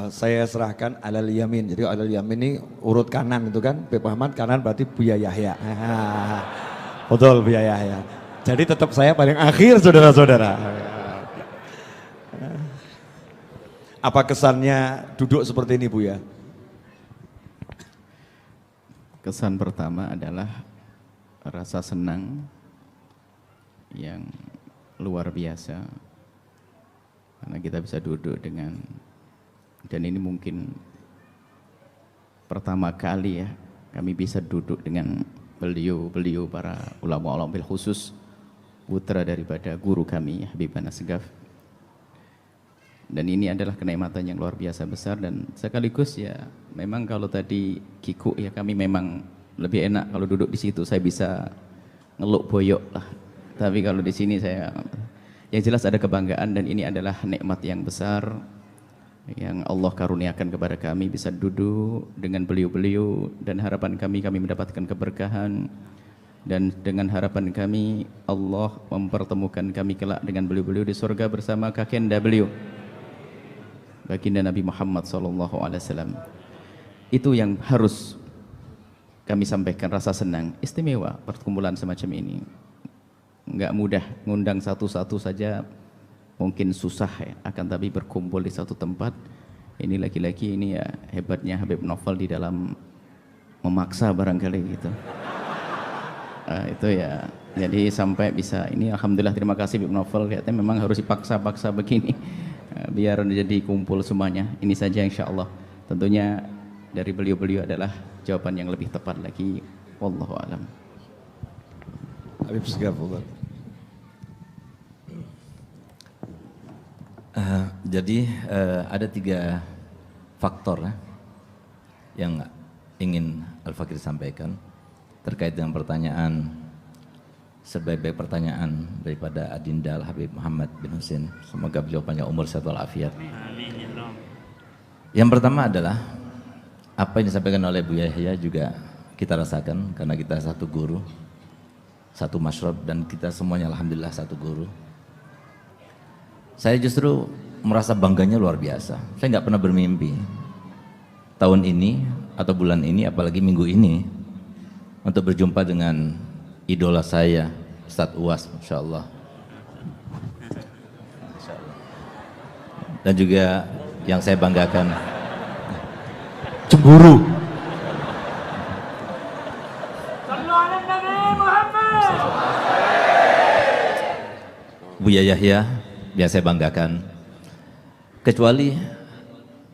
Saya serahkan alal yamin. Jadi alal yamin ini urut kanan itu kan, Habib Ahmad kanan berarti Buya Yahya. Betul Buya Yahya. Jadi tetap saya paling akhir saudara-saudara. Apa kesannya duduk seperti ini Buya? Kesan pertama adalah rasa senang yang luar biasa karena kita bisa duduk dengan, dan ini mungkin pertama kali ya kami bisa duduk dengan beliau para ulama-ulama bil khusus putra daripada guru kami Habib Anas Segaf, dan ini adalah kenikmatan yang luar biasa besar. Dan sekaligus ya memang kalau tadi Kiku ya kami memang lebih enak kalau duduk di situ, saya bisa ngeluk boyok lah. Tapi kalau di sini saya, yang jelas ada kebanggaan, dan ini adalah nikmat yang besar yang Allah karuniakan kepada kami bisa duduk dengan beliau-beliau, dan harapan kami mendapatkan keberkahan, dan dengan harapan kami Allah mempertemukan kami kelak dengan beliau-beliau di surga bersama kakenda beliau, baginda Nabi Muhammad SAW. Itu yang harus kami sampaikan, rasa senang, istimewa perkumpulan semacam ini. Enggak mudah, ngundang satu-satu saja mungkin susah ya, akan tapi berkumpul di satu tempat Ini lagi-lagi ini ya hebatnya Habib Novel di dalam memaksa barangkali gitu. Itu ya, jadi sampai bisa ini alhamdulillah, terima kasih Habib Novel, kayaknya memang harus dipaksa-paksa begini biar jadi kumpul semuanya. Ini saja insya Allah, tentunya dari beliau-beliau adalah jawaban yang lebih tepat lagi. Wallahu a'lam. Habib Segaf, Jadi ada 3 faktor yang ingin Al-Fakir sampaikan terkait dengan pertanyaan, sebaik-baik pertanyaan daripada Adinda Habib Muhammad bin Husin. Semoga beliau panjang umur sehat walafiat. Yang pertama adalah apa yang disampaikan oleh Bu Yahya juga kita rasakan, karena kita satu guru, satu masyrab, dan kita semuanya alhamdulillah satu guru. Saya justru merasa bangganya luar biasa. Saya nggak pernah bermimpi tahun ini atau bulan ini, apalagi minggu ini, untuk berjumpa dengan idola saya, Ustadz Uwas, Masya Allah. Dan juga yang saya banggakan, cemburu. Buya Yahya, yang saya banggakan. Kecuali,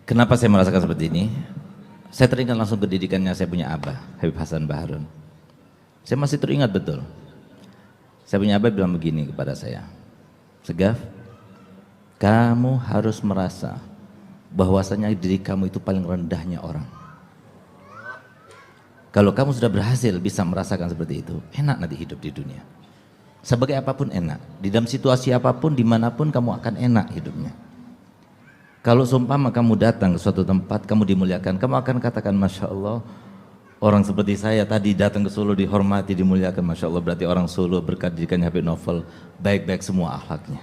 kenapa saya merasakan seperti ini? Saya teringat langsung ke didikannya saya punya abah, Habib Hasan Baharun. Saya masih teringat betul. Saya punya abah bilang begini kepada saya, Segaf, kamu harus merasa bahwasanya diri kamu itu paling rendahnya orang. Kalau kamu sudah berhasil bisa merasakan seperti itu, enak nanti hidup di dunia. Sebagai apapun enak, di dalam situasi apapun, dimanapun kamu akan enak hidupnya. Kalau seumpama kamu datang ke suatu tempat, kamu dimuliakan, kamu akan katakan Masya Allah, orang seperti saya tadi datang ke Solo dihormati, dimuliakan, Masya Allah, berarti orang Solo berkat didikannya Habib Novel, baik-baik semua akhlaknya.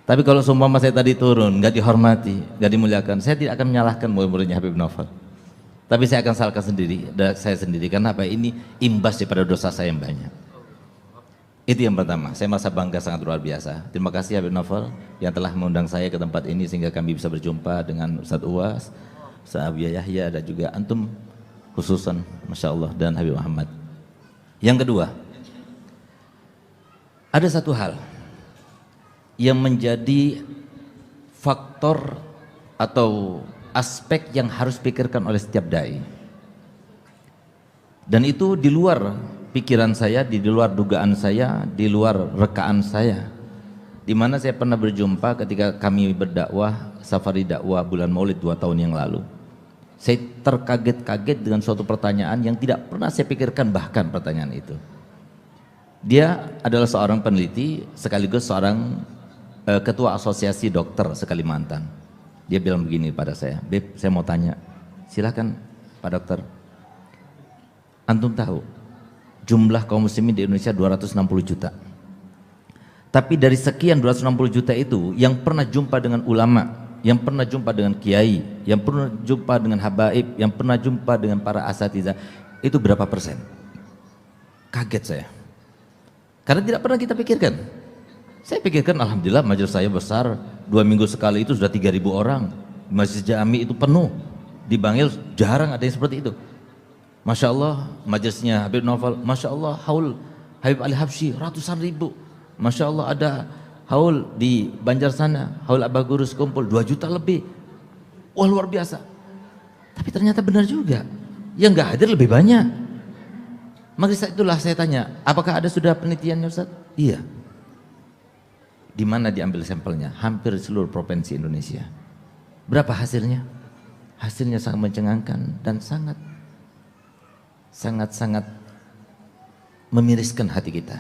Tapi kalau seumpama saya tadi turun, gak dihormati, gak dimuliakan, saya tidak akan menyalahkan murid-muridnya Habib Novel. Tapi saya akan salahkan sendiri, saya sendiri, karena apa? Ini imbas daripada dosa saya yang banyak. Itu yang pertama, saya merasa bangga sangat luar biasa. Terima kasih Habib Novel yang telah mengundang saya ke tempat ini sehingga kami bisa berjumpa dengan Ustadz Uwas, Ustadz Abu Yahya, dan juga antum khususan, Masya Allah, dan Habib Muhammad. Yang kedua, ada satu hal yang menjadi faktor atau aspek yang harus pikirkan oleh setiap dai, dan itu di luar pikiran saya, di luar dugaan saya, di luar rekaan saya. Di mana saya pernah berjumpa ketika kami berdakwah, safari dakwah bulan Maulid 2 tahun yang lalu. Saya terkaget-kaget dengan suatu pertanyaan yang tidak pernah saya pikirkan, bahkan pertanyaan itu. Dia adalah seorang peneliti sekaligus seorang ketua asosiasi dokter sekalimantan. Dia bilang begini pada saya, Beb, saya mau tanya, silakan Pak Dokter. Antum tahu jumlah kaum muslimin di Indonesia 260 juta. Tapi dari sekian 260 juta itu, yang pernah jumpa dengan ulama, yang pernah jumpa dengan kiai, yang pernah jumpa dengan habaib, yang pernah jumpa dengan para asatidzah, itu berapa persen? Kaget saya. Karena tidak pernah kita pikirkan. Saya pikirkan alhamdulillah majelis saya besar, 2 minggu sekali itu sudah 3.000 orang. Masjid Jami itu penuh. Di Bangil jarang ada yang seperti itu. Masya Allah, majelisnya Habib Novel, Masya Allah, haul Habib Ali Habsyi ratusan ribu. Masya Allah, ada haul di Banjar sana, haul Abah Gurus kumpul 2 juta lebih. Wah, luar biasa. Tapi ternyata benar juga, yang nggak hadir lebih banyak. Maka itulah saya tanya, apakah ada sudah penelitiannya Ustaz? Iya. Di mana diambil sampelnya? Hampir di seluruh provinsi Indonesia. Berapa hasilnya? Hasilnya sangat mencengangkan dan sangat memiriskan hati kita.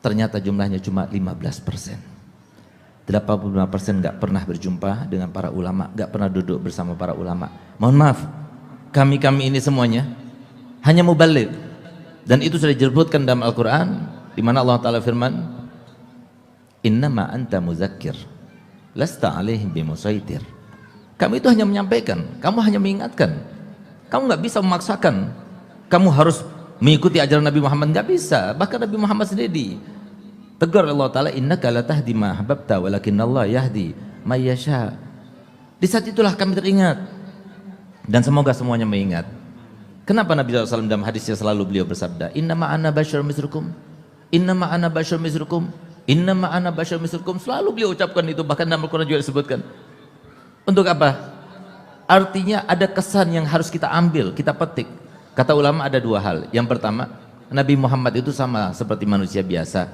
Ternyata jumlahnya cuma 15%. 85% nggak pernah berjumpa dengan para ulama, nggak pernah duduk bersama para ulama. Mohon maaf, kami ini semuanya hanya mubaligh, dan itu sudah disebutkan dalam Al-Quran, di mana Allah Taala firman, Innama anta muzakkir, lasta alaihim bimusaitir. Kamu itu hanya menyampaikan, kamu hanya mengingatkan, kamu nggak bisa memaksakan. Kamu harus mengikuti ajaran Nabi Muhammad, nggak bisa. Bahkan Nabi Muhammad sendiri tegur Allah Ta'ala, innaka la tahdi ma ahbabta walakinnallaha yahdi may yasha. Di saat itulah kami teringat. Dan semoga semuanya mengingat. Kenapa Nabi SAW dalam hadisnya selalu beliau bersabda, Innama ana basyar misrukum, Innama ana basyar misrukum, Innama ana basyar misrukum. Selalu beliau ucapkan itu, bahkan dalam Al-Quran juga disebutkan. Untuk apa? Artinya ada kesan yang harus kita ambil, kita petik. Kata ulama ada dua hal. Yang pertama, Nabi Muhammad itu sama seperti manusia biasa.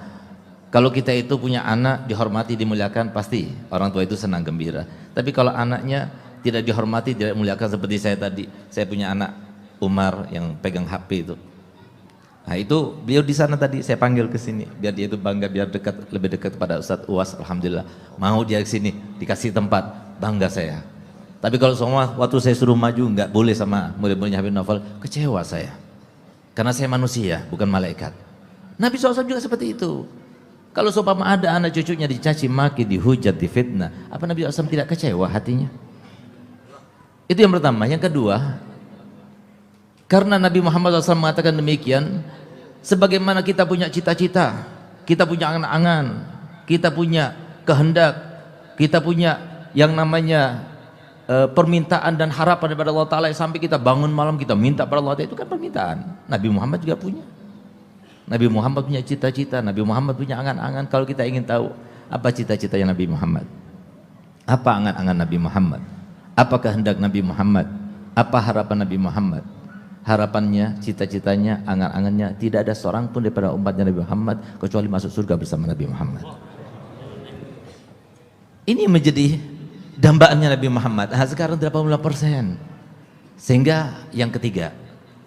Kalau kita itu punya anak, dihormati, dimuliakan, pasti orang tua itu senang gembira. Tapi kalau anaknya tidak dihormati, tidak dimuliakan, seperti saya tadi, saya punya anak Umar yang pegang HP itu. Nah itu beliau di sana tadi, saya panggil ke sini, biar dia itu bangga, biar dekat, lebih dekat kepada Ustadz Uwas. Alhamdulillah, mau dia ke sini, dikasih tempat, bangga saya. Tapi kalau semua waktu saya suruh maju nggak boleh sama murid-muridnya Habib Novel, kecewa saya. Karena saya manusia, bukan malaikat. Nabi SAW juga seperti itu. Kalau seumpama ada anak cucunya dicaci maki, dihujat, difitnah, apa Nabi SAW tidak kecewa hatinya? Itu yang pertama. Yang kedua, karena Nabi Muhammad SAW mengatakan demikian, sebagaimana kita punya cita-cita, kita punya angan-angan, kita punya kehendak, kita punya yang namanya permintaan dan harapan daripada Allah Ta'ala, sampai kita bangun malam kita minta pada Allah Ta'ala, itu kan permintaan. Nabi Muhammad juga punya. Nabi Muhammad punya cita-cita, Nabi Muhammad punya angan-angan. Kalau kita ingin tahu apa cita-citanya Nabi Muhammad, apa angan-angan Nabi Muhammad, apa kehendak Nabi Muhammad, apa harapan Nabi Muhammad, harapannya, cita-citanya, angan-angannya, tidak ada seorang pun daripada umatnya Nabi Muhammad kecuali masuk surga bersama Nabi Muhammad. Ini menjadi dambaannya Nabi Muhammad. Nah, sekarang 80%. Sehingga yang ketiga,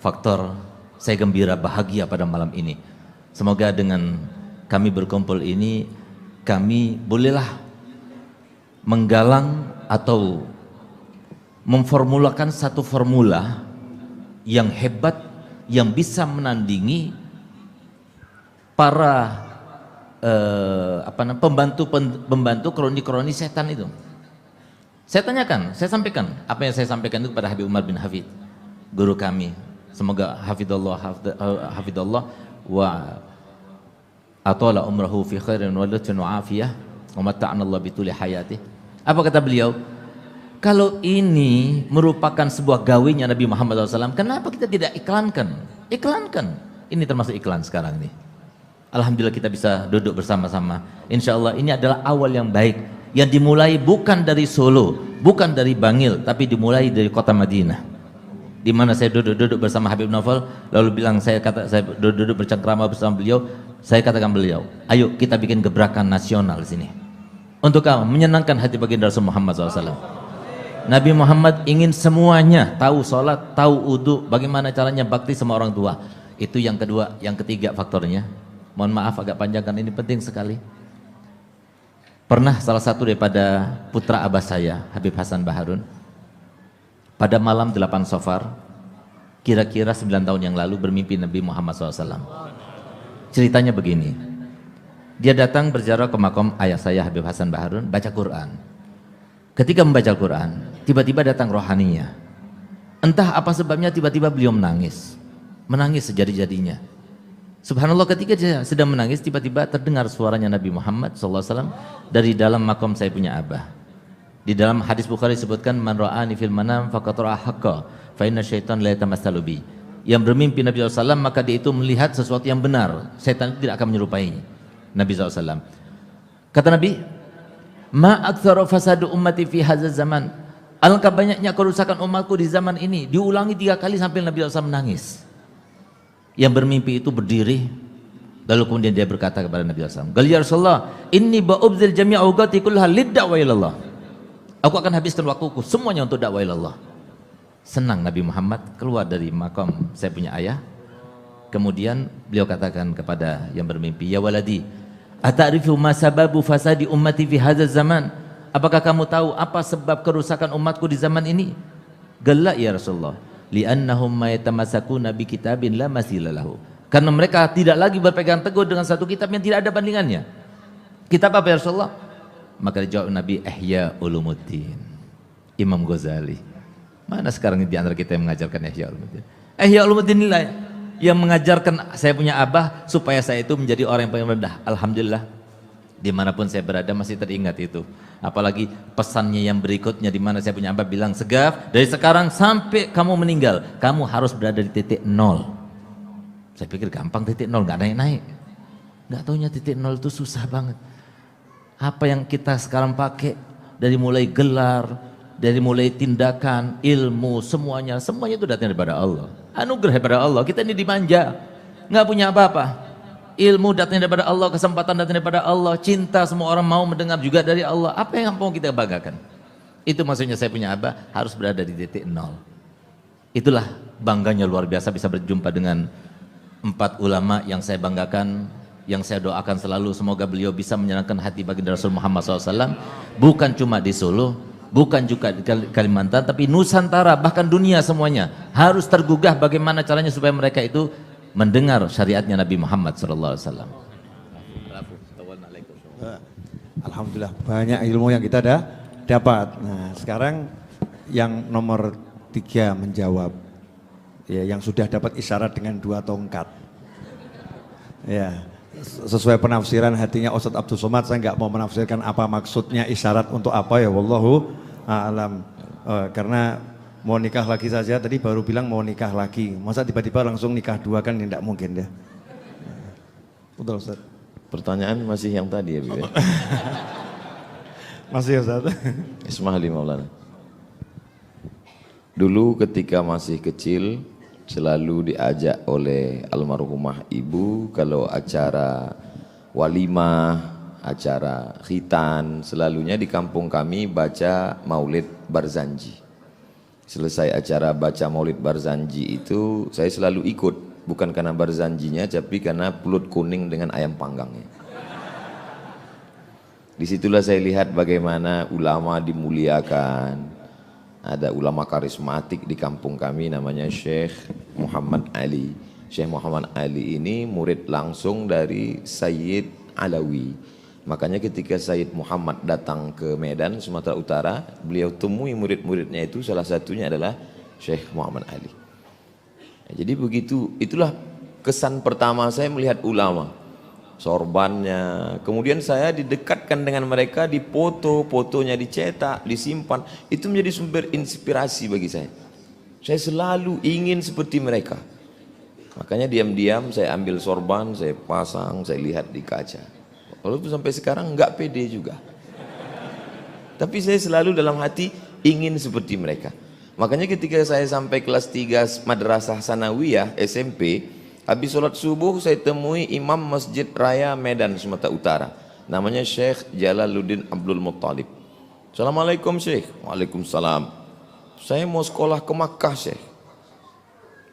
faktor saya gembira, bahagia pada malam ini. Semoga dengan kami berkumpul ini, kami bolehlah menggalang atau memformulakan satu formula yang hebat, yang bisa menandingi para pembantu kroni-kroni setan itu. Saya tanyakan, saya sampaikan apa yang saya sampaikan itu kepada Habib Umar bin Hafid, guru kami. Semoga hafidallah wa atala umrahu fi khairin wa lutfin wa afiyah wa mata'ana Allah bituli hayatih. Apa kata beliau? Kalau ini merupakan sebuah gawinya Nabi Muhammad SAW, kenapa kita tidak iklankan? Iklankan. Ini termasuk iklan sekarang nih. Alhamdulillah kita bisa duduk bersama-sama. Insya Allah ini adalah awal yang baik, yang dimulai bukan dari Solo, bukan dari Bangil, tapi dimulai dari kota Madinah, di mana saya duduk bersama Habib Novel, lalu bilang saya duduk bercengkrama bersama beliau. Saya katakan beliau, ayo kita bikin gebrakan nasional di sini. Untuk apa? Menyenangkan hati baginda Rasul Muhammad SAW. Nabi Muhammad ingin semuanya tahu sholat, tahu wudu, bagaimana caranya bakti sama orang tua. Itu yang kedua. Yang ketiga faktornya, mohon maaf agak panjang kan ini penting sekali. Pernah salah satu daripada putra abah saya, Habib Hasan Baharun, pada malam 8 Safar, kira-kira 9 tahun yang lalu bermimpi Nabi Muhammad SAW. Ceritanya begini, dia datang berziarah ke makam ayah saya Habib Hasan Baharun, baca Quran. Ketika membaca Quran, tiba-tiba datang rohaninya. Entah apa sebabnya tiba-tiba beliau menangis sejadi-jadinya. Subhanallah, ketika dia sedang menangis, tiba-tiba terdengar suaranya Nabi Muhammad SAW dari dalam makam saya punya abah. Di dalam hadis Bukhari disebutkan, man ra'ani fil manam faqad ra'a haqqa fa inna syaitan la yatamassalu bi. Yang bermimpi Nabi SAW maka dia itu melihat sesuatu yang benar. Setan itu tidak akan menyerupai Nabi SAW. Kata Nabi, ma aktsaru fasadu ummati fi hadzal zaman. Alangkah banyaknya kerusakan umatku di zaman ini. Diulangi 3 kali sampai Nabi SAW menangis. Yang bermimpi itu berdiri, lalu kemudian dia berkata kepada Nabi SAW, "Qal ya Rasulullah, inni ba'ubdzil jami'a awqati kullaha lid-da'wa ilallah." Aku akan habiskan waktuku semuanya untuk dakwah ilallah. Senang Nabi Muhammad keluar dari makam saya punya ayah. Kemudian beliau katakan kepada yang bermimpi, "Ya waladi, ata'rifu ma sababu fasadi ummati fi hadzal zaman?" Apakah kamu tahu apa sebab kerusakan umatku di zaman ini? Qala ya Rasulullah, li'annahum ma yatamassakuna bi kitabin la masila lahu. Karena mereka tidak lagi berpegang teguh dengan satu kitab yang tidak ada bandingannya. Kitab apa ya Rasulullah? Maka dijawab Nabi, Ihya Ulumuddin, Imam Ghazali. Mana sekarang di antara kita yang mengajarkan Ihya Ulumuddin? Ihya Ulumuddin inilah yang mengajarkan saya punya abah supaya saya itu menjadi orang yang paling rendah. Alhamdulillah, Dimanapun saya berada masih teringat itu. Apalagi pesannya yang berikutnya di mana saya punya abah bilang, Segaf, dari sekarang sampai kamu meninggal, kamu harus berada di titik nol. Saya pikir gampang titik nol, nggak naik-naik. Nggak taunya titik nol itu susah banget. Apa yang kita sekarang pakai, dari mulai gelar, dari mulai tindakan, ilmu, semuanya itu datang daripada Allah. Anugerah daripada Allah. Kita ini dimanja, nggak punya apa-apa. Ilmu datang daripada Allah, kesempatan datang daripada Allah, cinta semua orang mau mendengar juga dari Allah. Apa yang mau kita banggakan? Itu maksudnya saya punya abah harus berada di titik nol. Itulah bangganya luar biasa bisa berjumpa dengan 4 ulama yang saya banggakan, yang saya doakan selalu semoga beliau bisa menyenangkan hati baginda Rasul Muhammad SAW. Bukan cuma di Solo, bukan juga di Kalimantan, tapi Nusantara, bahkan dunia semuanya harus tergugah bagaimana caranya supaya mereka itu mendengar syariatnya Nabi Muhammad SAW. Alhamdulillah banyak ilmu yang kita dapat. Nah sekarang yang nomor 3 menjawab, ya, yang sudah dapat isyarat dengan 2 tongkat. Ya, sesuai penafsiran hatinya Ustadz Abdul Somad, saya nggak mau menafsirkan apa maksudnya isyarat untuk apa ya, wallahu a'lam. Karena mau nikah lagi saja, tadi baru bilang mau nikah lagi, masa tiba-tiba langsung nikah 2 kan tidak mungkin ya. Betul Ustaz. Pertanyaan masih yang tadi ya, Bu. Masih Ustaz. Ismahli Maulana. Dulu ketika masih kecil selalu diajak oleh almarhumah ibu kalau acara walimah, acara khitan, selalunya di kampung kami baca Maulid Barzanji. Selesai acara baca Maulid Barzanji itu saya selalu ikut, bukan karena Barzanjinya tapi karena pulut kuning dengan ayam panggangnya. Disitulah saya lihat bagaimana ulama dimuliakan. Ada ulama karismatik di kampung kami namanya Syekh Muhammad Ali. Syekh Muhammad Ali ini murid langsung dari Sayyid Alawi. Makanya ketika Sayyid Muhammad datang ke Medan, Sumatera Utara, beliau temui murid-muridnya itu, salah satunya adalah Syekh Muhammad Ali. Jadi begitu, itulah kesan pertama saya melihat ulama. Sorbannya, kemudian saya didekatkan dengan mereka, dipoto, fotonya dicetak, disimpan. Itu menjadi sumber inspirasi bagi saya. Saya selalu ingin seperti mereka. Makanya diam-diam saya ambil sorban, saya pasang, saya lihat di kaca. Walaupun sampai sekarang enggak pede juga. Tapi saya selalu dalam hati ingin seperti mereka. Makanya ketika saya sampai kelas 3 Madrasah Sanawiyah SMP, habis sholat subuh saya temui Imam Masjid Raya Medan Sumatera Utara. Namanya Syekh Jalaluddin Abdul Muttalib. Assalamualaikum Syekh. Waalaikumsalam. Saya mau sekolah ke Makkah Syekh.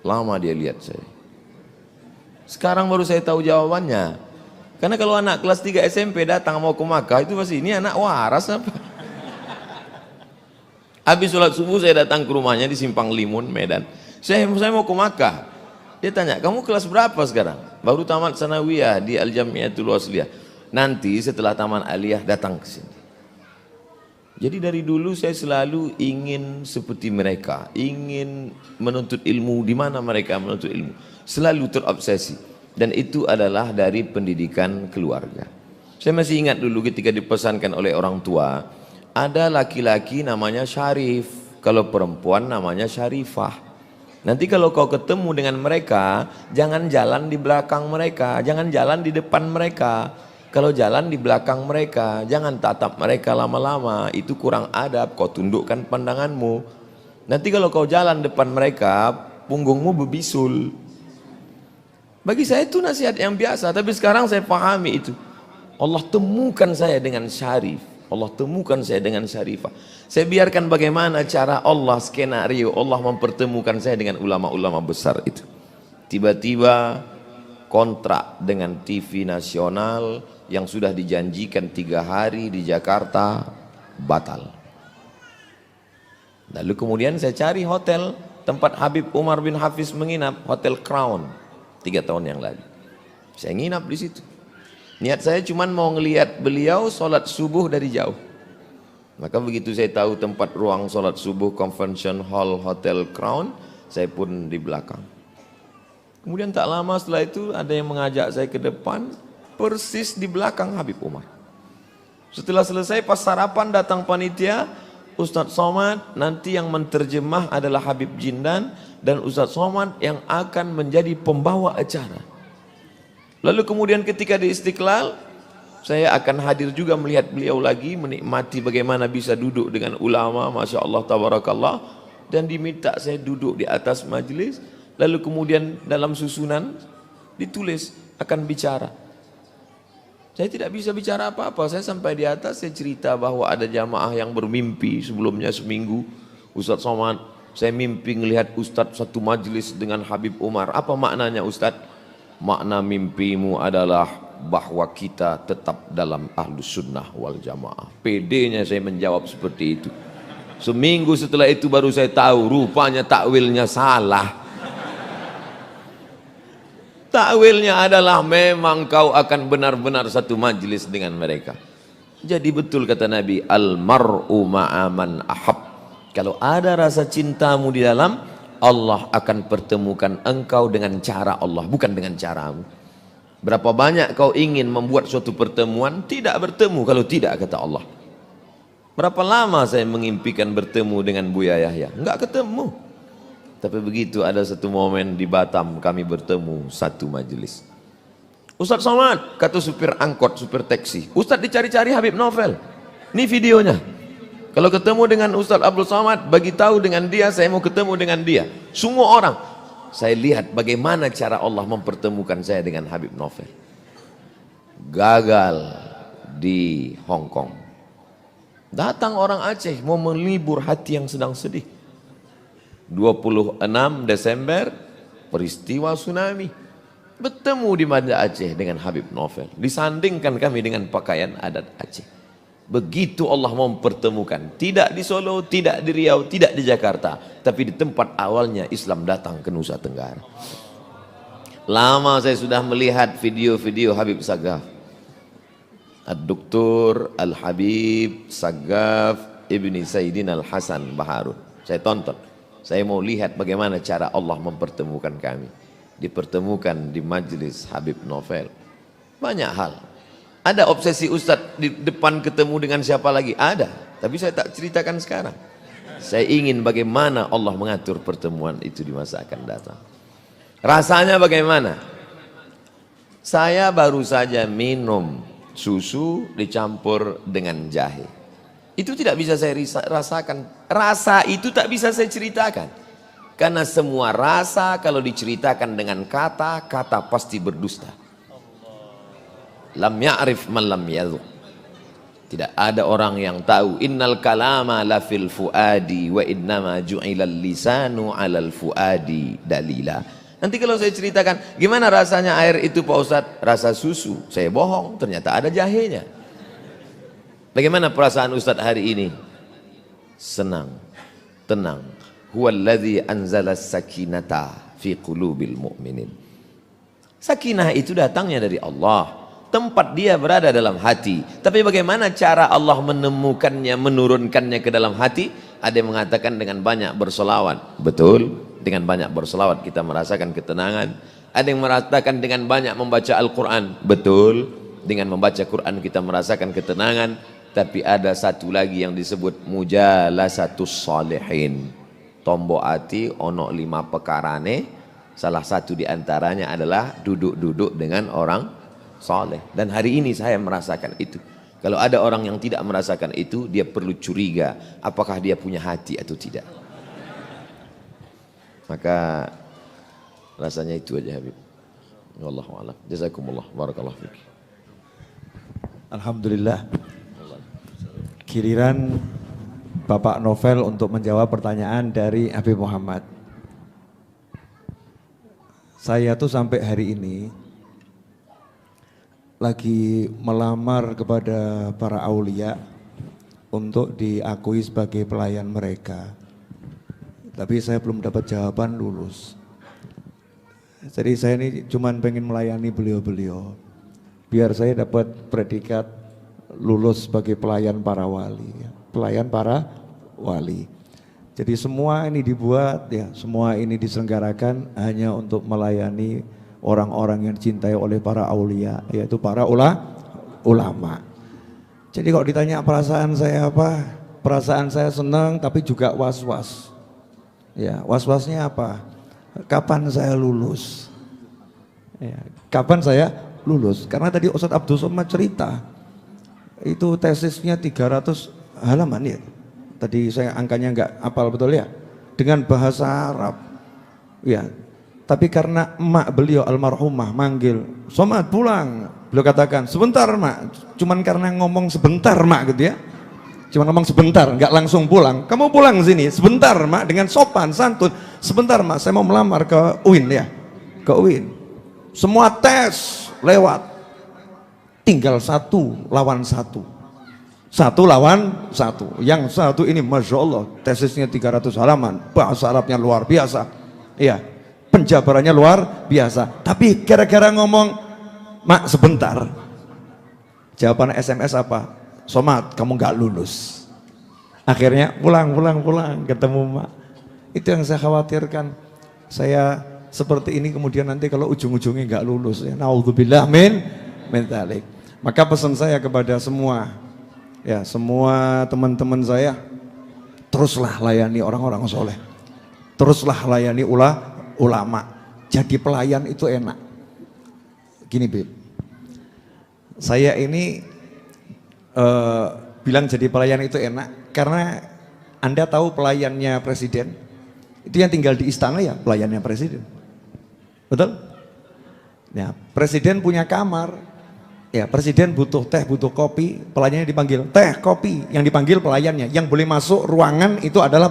Lama dia lihat saya. Sekarang baru saya tahu jawabannya. Karena kalau anak kelas 3 SMP datang mau ke Makkah itu pasti ini anak waras apa? Habis sholat subuh saya datang ke rumahnya di Simpang Limun, Medan. Saya mau ke Makkah. Dia tanya, kamu kelas berapa sekarang? Baru tamat sanawiyah di Al-Jamiatul Wasliyah. Nanti setelah taman aliyah datang ke sini. Jadi dari dulu saya selalu ingin seperti mereka, ingin menuntut ilmu di mana mereka menuntut ilmu. Selalu terobsesi. Dan itu adalah dari pendidikan keluarga. Saya masih ingat dulu ketika dipesankan oleh orang tua, ada laki-laki namanya Syarif, kalau perempuan namanya Syarifah. Nanti kalau kau ketemu dengan mereka, jangan jalan di belakang mereka, jangan jalan di depan mereka. Kalau jalan di belakang mereka, jangan tatap mereka lama-lama, itu kurang adab, kau tundukkan pandanganmu. Nanti kalau kau jalan depan mereka, punggungmu berbisul. Bagi saya itu nasihat yang biasa, tapi sekarang saya pahami itu. Allah temukan saya dengan Syarif, Allah temukan saya dengan Syarifah. Saya biarkan bagaimana cara Allah, skenario Allah mempertemukan saya dengan ulama-ulama besar itu. Tiba-tiba kontrak dengan TV nasional yang sudah dijanjikan 3 hari di Jakarta batal. Lalu kemudian saya cari hotel tempat Habib Umar bin Hafiz menginap, Hotel Crown. 3 tahun yang lalu saya nginap di situ. Niat saya cuma mau ngelihat beliau sholat subuh dari jauh. Maka begitu saya tahu tempat ruang sholat subuh Convention Hall Hotel Crown, saya pun di belakang. Kemudian tak lama setelah itu ada yang mengajak saya ke depan, persis di belakang Habib Umar. Setelah selesai pas sarapan datang panitia, Ustadz Somad nanti yang menterjemah adalah Habib Jindan dan Ustadz Somad yang akan menjadi pembawa acara. Lalu kemudian ketika di Istiqlal, saya akan hadir juga melihat beliau lagi, menikmati bagaimana bisa duduk dengan ulama, Masya Allah, Tabarakallah, dan diminta saya duduk di atas majelis, lalu kemudian dalam susunan ditulis akan bicara. Saya tidak bisa bicara apa-apa, saya sampai di atas, saya cerita bahwa ada jamaah yang bermimpi sebelumnya seminggu, Ustadz Somad, saya mimpi melihat Ustadz satu majelis dengan Habib Umar. Apa maknanya Ustadz? Makna mimpimu adalah bahwa kita tetap dalam ahlus sunnah wal jamaah. PD-nya saya menjawab seperti itu. Seminggu setelah itu baru saya tahu, rupanya takwilnya salah. Takwilnya adalah memang kau akan benar-benar satu majelis dengan mereka. Jadi betul kata Nabi, al-mar'u ma'aman ahab. Kalau ada rasa cintamu di dalam, Allah akan pertemukan engkau dengan cara Allah, bukan dengan caramu. Berapa banyak kau ingin membuat suatu pertemuan, tidak bertemu kalau tidak kata Allah. Berapa lama saya mengimpikan bertemu dengan Buya Yahya, enggak ketemu. Tapi begitu ada satu momen di Batam kami bertemu satu majelis. Ustadz Somad, kata supir angkot, supir taksi, Ustadz dicari-cari Habib Novel. Ini videonya. Kalau ketemu dengan Ustadz Abdul Somad, bagi tahu dengan dia, saya mau ketemu dengan dia. Semua orang. Saya lihat bagaimana cara Allah mempertemukan saya dengan Habib Novel. Gagal di Hong Kong. Datang orang Aceh mau melibur hati yang sedang sedih. 26 Desember peristiwa tsunami, bertemu di Banda Aceh dengan Habib Novel, disandingkan kami dengan pakaian adat Aceh. Begitu Allah mempertemukan, tidak di Solo, tidak di Riau, tidak di Jakarta, tapi di tempat awalnya Islam datang ke Nusa Tenggara. Lama saya sudah melihat video-video Habib Sagaf, Ad-Doktor Al-Habib Sagaf Ibni Sayyidin Al-Hasan Baharun. Saya tonton. Saya mau lihat bagaimana cara Allah mempertemukan kami. Dipertemukan di majelis Habib Novel. Banyak hal. Ada obsesi Ustadz di depan ketemu dengan siapa lagi? Ada. Tapi saya tak ceritakan sekarang. Saya ingin bagaimana Allah mengatur pertemuan itu di masa akan datang. Rasanya bagaimana? Saya baru saja minum susu dicampur dengan jahe. Itu tidak bisa saya rasakan. Rasa itu tak bisa saya ceritakan. Karena semua rasa kalau diceritakan dengan kata, kata pasti berdusta. Lam ya'rif man lam yadhuq. Tidak ada orang yang tahu. Innal kalama la fil fuadi wa innama ju'ilal lisanu 'alal fuadi dalila. Nanti kalau saya ceritakan, gimana rasanya air itu Pak Ustadz? Rasa susu. Saya bohong, ternyata ada jahenya. Bagaimana perasaan Ustadz hari ini? Senang, tenang. Huwallazi anzala sakinata fi qulubil mu'minin. Sakinah itu datangnya dari Allah. Tempat dia berada dalam hati. Tapi bagaimana cara Allah menemukannya, menurunkannya ke dalam hati? Ada yang mengatakan dengan banyak bersolawat. Betul, dengan banyak bersolawat kita merasakan ketenangan. Ada yang mengatakan dengan banyak membaca Al-Quran. Betul, dengan membaca Quran kita merasakan ketenangan. Tapi ada satu lagi yang disebut mujalasatus salihin. Tombo ati ono 5 pekarane. Salah satu diantaranya adalah duduk-duduk dengan orang saleh. Dan hari ini saya merasakan itu. Kalau ada orang yang tidak merasakan itu, dia perlu curiga apakah dia punya hati atau tidak. Maka rasanya itu aja Habib. Wallahu a'lam. Jazakumullah. Barakallahu fiik. Alhamdulillah. Giliran Bapak Novel untuk menjawab pertanyaan dari Habib Muhammad. Saya tuh sampai hari ini lagi melamar kepada para aulia untuk diakui sebagai pelayan mereka. Tapi saya belum dapat jawaban lulus. Jadi saya ini cuman pengen melayani beliau-beliau. Biar saya dapat predikat lulus sebagai pelayan para wali, pelayan para wali. Jadi semua ini dibuat ya, semua ini diselenggarakan hanya untuk melayani orang-orang yang dicintai oleh para aulia, yaitu para ulama. Jadi kalau ditanya perasaan saya apa? Perasaan saya senang tapi juga was-was. Ya, was-wasnya apa? Kapan saya lulus? Ya, kapan saya lulus? Karena tadi Ustadz Abdul Somad cerita, itu tesisnya 300 halaman ya. Tadi saya angkanya nggak hafal betul ya. Dengan bahasa Arab. Ya. Tapi karena emak beliau almarhumah manggil, Somad pulang. Beliau katakan, sebentar mak. Cuman karena ngomong sebentar mak gitu ya. Cuma ngomong sebentar, nggak langsung pulang. Kamu pulang sini, sebentar mak, dengan sopan, santun. Sebentar mak, saya mau melamar ke UIN ya. Ke UIN. Semua tes lewat. Tinggal 1 lawan 1. 1 lawan 1. Yang satu ini Masya Allah, tesisnya 300 halaman. Bahasa Arabnya luar biasa. Iya, penjabarannya luar biasa. Tapi gara-gara ngomong, mak sebentar. Jawaban SMS apa? Somad, kamu nggak lulus. Akhirnya pulang, ketemu mak. Itu yang saya khawatirkan. Saya seperti ini kemudian nanti kalau ujung-ujungnya nggak lulus ya. Naudzubillah min dzalik. Maka pesan saya kepada semua, ya semua teman-teman saya, teruslah layani orang-orang soleh. Teruslah layani ulama. Jadi pelayan itu enak. Gini Beb, saya ini bilang jadi pelayan itu enak karena Anda tahu pelayannya presiden itu yang tinggal di istana ya pelayannya presiden, betul? Ya, presiden punya kamar, ya presiden butuh teh, butuh kopi, pelayannya dipanggil teh, kopi, yang dipanggil pelayannya, yang boleh masuk ruangan itu adalah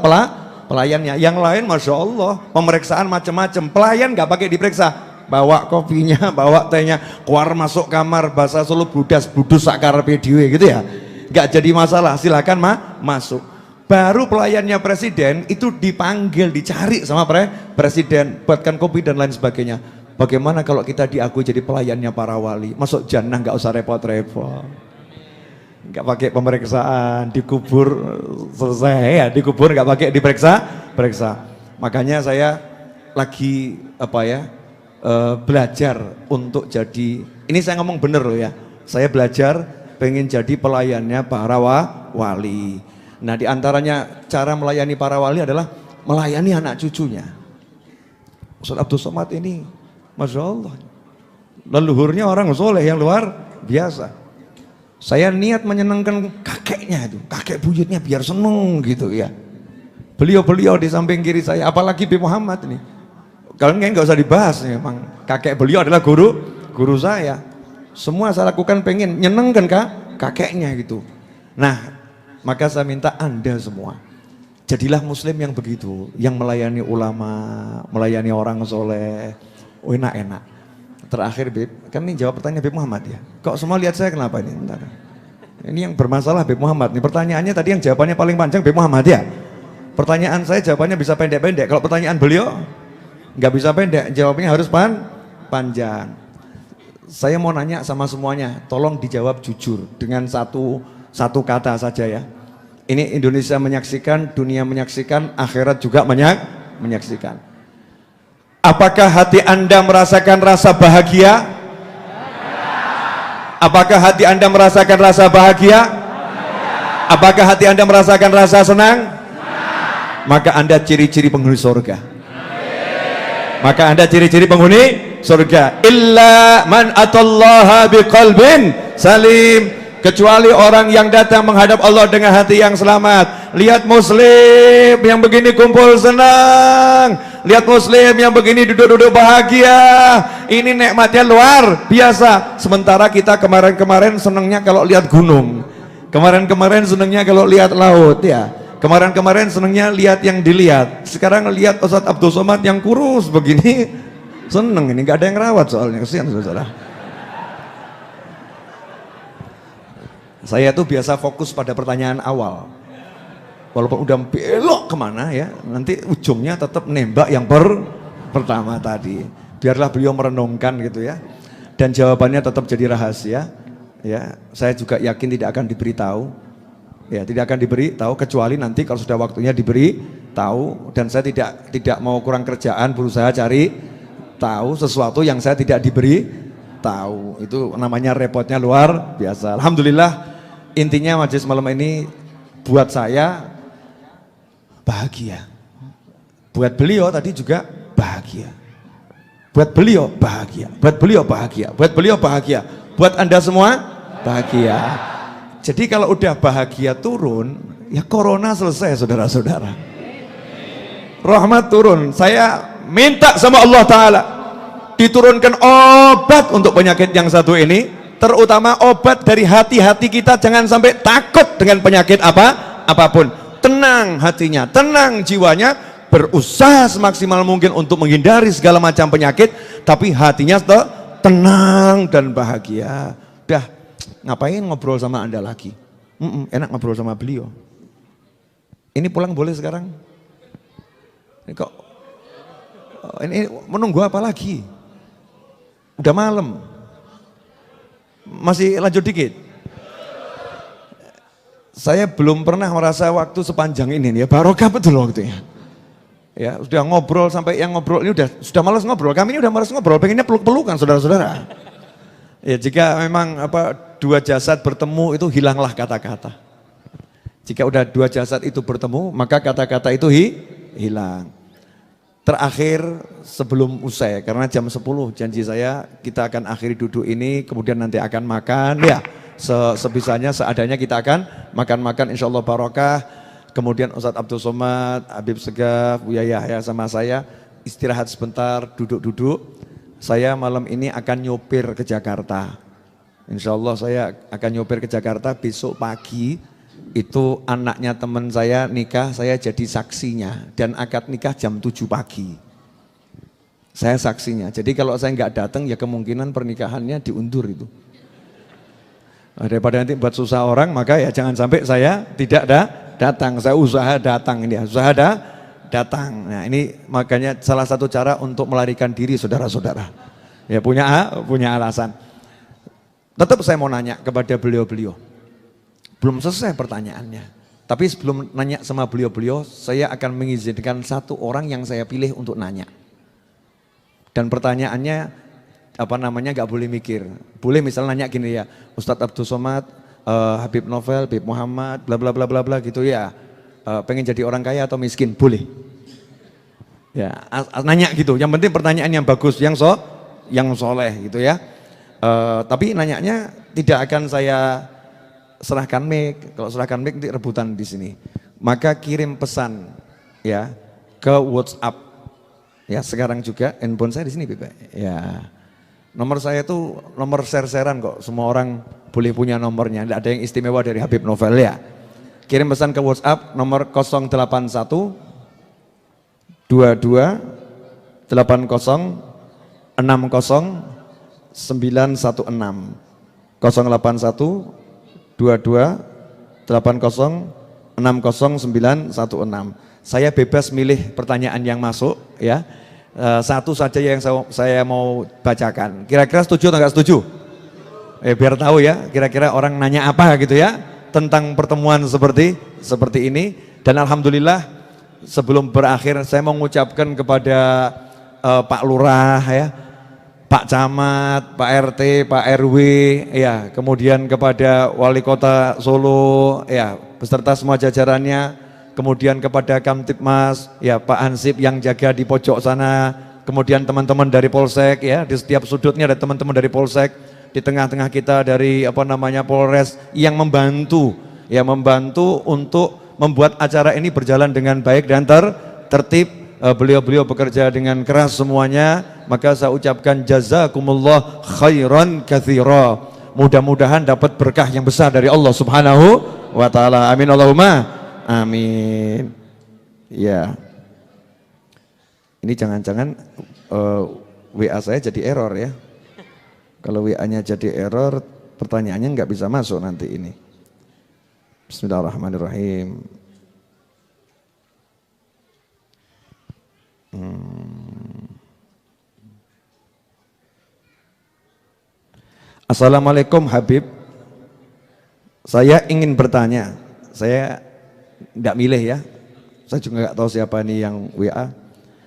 pelayannya, yang lain Masya Allah pemeriksaan macam-macam, pelayan nggak pakai diperiksa, bawa kopinya, bawa tehnya, keluar masuk kamar, bahasa Solo budas budus sakar PDW gitu ya, nggak jadi masalah, silakan masuk. Baru pelayannya presiden itu dipanggil, dicari sama presiden, buatkan kopi dan lain sebagainya. Bagaimana kalau kita diakui jadi pelayannya para wali, masuk jannah nggak usah repot-repot, nggak pakai pemeriksaan, dikubur selesai ya, dikubur nggak pakai diperiksa. Makanya saya lagi belajar untuk jadi, ini saya ngomong bener loh ya, saya belajar pengen jadi pelayannya para wali. Nah diantaranya cara melayani para wali adalah melayani anak cucunya. Ustadz Abdul Somad ini Masya Allah leluhurnya orang soleh yang luar biasa. Saya niat menyenangkan kakeknya itu, kakek buyutnya biar seneng gitu ya. Beliau di samping kiri saya, apalagi Bi Muhammad ini. Kalian nggak usah dibahas, memang kakek beliau adalah guru saya. Semua saya lakukan pengen nyenengkan kakeknya gitu. Nah, maka saya minta Anda semua, jadilah muslim yang begitu, yang melayani ulama, melayani orang soleh, enak-enak. Terakhir Beb, kan ini jawab pertanyaan Beb Muhammad ya. Kok semua lihat saya kenapa ini? Bentar. Ini yang bermasalah Beb Muhammad. Ini pertanyaannya tadi yang jawabannya paling panjang Beb Muhammad ya. Pertanyaan saya jawabannya bisa pendek-pendek. Kalau pertanyaan beliau nggak bisa pendek, jawabnya harus panjang. Saya mau nanya sama semuanya, tolong dijawab jujur dengan satu kata saja ya. Ini Indonesia menyaksikan, dunia menyaksikan, akhirat juga menyaksikan. Apakah hati Anda merasakan rasa bahagia? Apakah hati Anda merasakan rasa bahagia? Apakah hati Anda merasakan rasa senang? Maka Anda ciri-ciri penghuni surga. Maka Anda ciri-ciri penghuni surga. Illa man atallaha biqalbin salim. Kecuali orang yang datang menghadap Allah dengan hati yang selamat. Lihat muslim yang begini kumpul senang. Lihat muslim yang begini duduk-duduk bahagia. Ini nikmatnya luar biasa. Sementara kita kemarin-kemarin senangnya kalau lihat gunung. Kemarin-kemarin senangnya kalau lihat laut ya. Kemarin-kemarin senangnya lihat yang dilihat. Sekarang lihat Ustadz Abdul Somad yang kurus begini. Seneng ini, gak ada yang rawat soalnya. Kesian saudara. Saya tuh biasa fokus pada pertanyaan awal. Walaupun udah belok kemana ya, nanti ujungnya tetap nembak yang pertama tadi. Biarlah beliau merenungkan gitu ya. Dan jawabannya tetap jadi rahasia. Ya, saya juga yakin tidak akan diberitahu. Ya, tidak akan diberitahu kecuali nanti kalau sudah waktunya diberi tahu. Dan saya tidak mau kurang kerjaan, berusaha cari tahu sesuatu yang saya tidak diberi tahu. Itu namanya repotnya luar biasa. Alhamdulillah intinya majelis malam ini buat saya bahagia. Buat beliau tadi juga bahagia. Buat beliau bahagia. Buat beliau bahagia. Buat beliau bahagia. Buat Anda semua bahagia. Jadi kalau udah bahagia turun, ya corona selesai saudara-saudara. Rahmat turun. Saya minta sama Allah Ta'ala diturunkan obat untuk penyakit yang satu ini, terutama obat dari hati-hati kita, jangan sampai takut dengan penyakit apapun. Tenang hatinya, tenang jiwanya, berusaha semaksimal mungkin untuk menghindari segala macam penyakit, tapi hatinya tenang dan bahagia. Udah, ngapain ngobrol sama Anda lagi? Enak ngobrol sama beliau. Ini pulang boleh sekarang? Ini kok ini menunggu apa lagi? Udah malam. Masih lanjut dikit. Saya belum pernah merasa waktu sepanjang ini ya, barokah betul waktunya. Ya, sudah ngobrol sampai yang ngobrol ini sudah malas ngobrol. Kami ini udah malas ngobrol, pengennya peluk-pelukan saudara-saudara. Ya, jika memang dua jasad bertemu itu hilanglah kata-kata. Jika udah dua jasad itu bertemu, maka kata-kata itu hilang. Terakhir sebelum usai, karena jam 10 janji saya kita akan akhiri duduk ini, kemudian nanti akan makan ya. Sebisanya, seadanya kita akan makan-makan insya Allah barokah. Kemudian Ustadz Abdul Somad, Habib Segaf, Buya Yahya sama saya istirahat sebentar, duduk-duduk. Saya malam ini akan nyopir ke Jakarta. Insya Allah saya akan nyopir ke Jakarta besok pagi. Itu anaknya teman saya nikah, saya jadi saksinya. Dan akad nikah jam 7 pagi. Saya saksinya. Jadi kalau saya nggak datang ya kemungkinan pernikahannya diundur itu. Daripada nanti buat susah orang, maka ya jangan sampai saya tidak datang. Saya usaha datang ini, usaha datang. Nah ini makanya salah satu cara untuk melarikan diri saudara-saudara. Ya punya alasan. Tetap saya mau nanya kepada beliau-beliau. Belum selesai pertanyaannya. Tapi sebelum nanya sama beliau-beliau, saya akan mengizinkan satu orang yang saya pilih untuk nanya. Dan pertanyaannya gak boleh mikir. Boleh misalnya nanya gini ya, Ustadz Abdul Somad, Habib Novel, Habib Muhammad, bla bla bla bla bla gitu ya. Pengen jadi orang kaya atau miskin? Boleh. Ya, nanya gitu. Yang penting pertanyaan yang bagus, yang soleh gitu ya. Tapi nanyanya tidak akan saya serahkan mic. Kalau serahkan mic nanti rebutan di sini. Maka kirim pesan ya ke WhatsApp. Ya sekarang juga handphone saya di sini, Bapak. Ya. Nomor saya itu nomor share-sharean kok. Semua orang boleh punya nomornya. Tidak ada yang istimewa dari Habib Novel ya. Kirim pesan ke WhatsApp nomor 081 22 80 60 916 081 22 80 60 916. Saya bebas milih pertanyaan yang masuk ya. Satu saja yang saya mau bacakan. Kira-kira setuju atau enggak setuju? Biar tahu ya, kira-kira orang nanya apa gitu ya tentang pertemuan seperti ini. Dan alhamdulillah sebelum berakhir saya mau mengucapkan kepada Pak Lurah ya, Pak Camat, Pak RT, Pak RW ya, kemudian kepada Wali Kota Solo ya, beserta semua jajarannya. Kemudian kepada Kamtibmas, ya Pak Hansip yang jaga di pojok sana, kemudian teman-teman dari Polsek ya, di setiap sudutnya ada teman-teman dari Polsek, di tengah-tengah kita dari Polres yang membantu untuk membuat acara ini berjalan dengan baik dan tertib. Beliau-beliau bekerja dengan keras semuanya, maka saya ucapkan jazakumullah khairan katsira. Mudah-mudahan dapat berkah yang besar dari Allah Subhanahu wa taala. Amin Allahumma amin. Ya. Ini jangan-jangan WA saya jadi error ya. Kalau WA-nya jadi error, pertanyaannya nggak bisa masuk nanti ini. Bismillahirrahmanirrahim. Assalamualaikum Habib. Saya ingin bertanya. Saya tidak milih ya, saya juga nggak tahu siapa ini yang WA.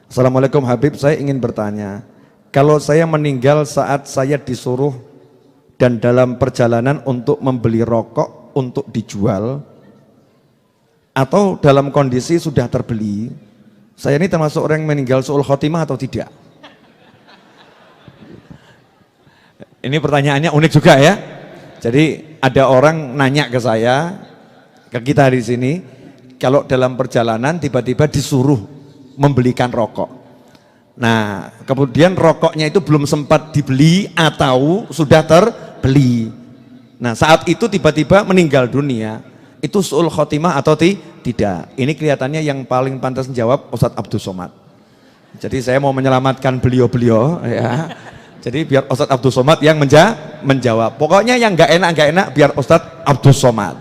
Assalamualaikum Habib, saya ingin bertanya, kalau saya meninggal saat saya disuruh dan dalam perjalanan untuk membeli rokok, untuk dijual atau dalam kondisi sudah terbeli? Saya ini termasuk orang yang meninggal su'ul khotimah atau tidak? Ini pertanyaannya unik juga ya. Jadi ada orang nanya ke saya, ke kita di sini, kalau dalam perjalanan tiba-tiba disuruh membelikan rokok. Nah, kemudian rokoknya itu belum sempat dibeli atau sudah terbeli. Nah, saat itu tiba-tiba meninggal dunia. Itu su'ul khotimah atau tidak? Ini kelihatannya yang paling pantas menjawab Ustadz Abdul Somad. Jadi saya mau menyelamatkan beliau-beliau ya. Jadi biar Ustadz Abdul Somad yang menjawab. Pokoknya yang nggak enak biar Ustadz Abdul Somad.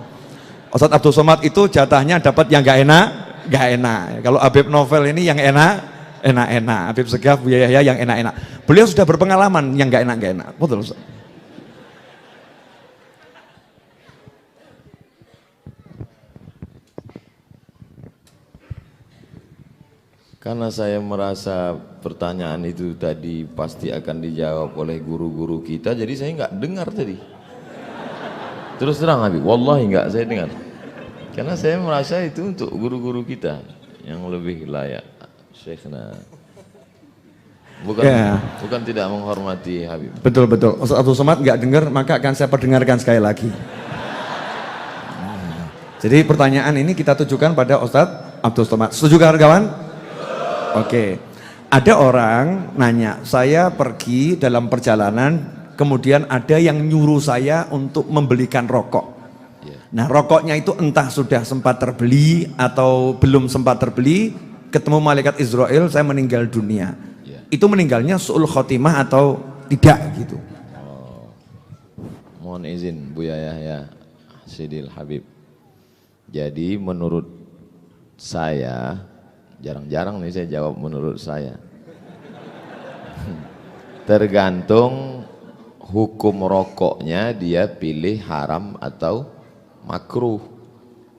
Ustadz Abdul Somad itu jatahnya dapat yang nggak enak. Kalau Habib Novel ini yang enak. Habib Segaf, Buya Yahya yang enak. Beliau sudah berpengalaman yang nggak enak. Betul Ustaz. Karena saya merasa pertanyaan itu tadi pasti akan dijawab oleh guru-guru kita, jadi saya nggak dengar tadi. Terus terang Habib, wallahi nggak saya dengar. Karena saya merasa itu untuk guru-guru kita yang lebih layak. Syekhna. Bukan tidak menghormati Habib. Betul. Ustaz Abdul Somad nggak dengar, maka akan saya perdengarkan sekali lagi. Jadi pertanyaan ini kita tujukan pada Ustaz Abdul Somad. Setuju kawan-kawan? Oke, ada orang nanya, saya pergi dalam perjalanan, kemudian ada yang nyuruh saya untuk membelikan rokok. Nah, rokoknya itu entah sudah sempat terbeli atau belum sempat terbeli, ketemu malaikat Israel, saya meninggal dunia. Itu meninggalnya su'ul khotimah atau tidak gitu? Mohon izin Buya Yahya Sidil Habib. Jadi menurut saya, jarang-jarang nih saya jawab menurut saya. Tergantung hukum rokoknya, dia pilih haram atau makruh.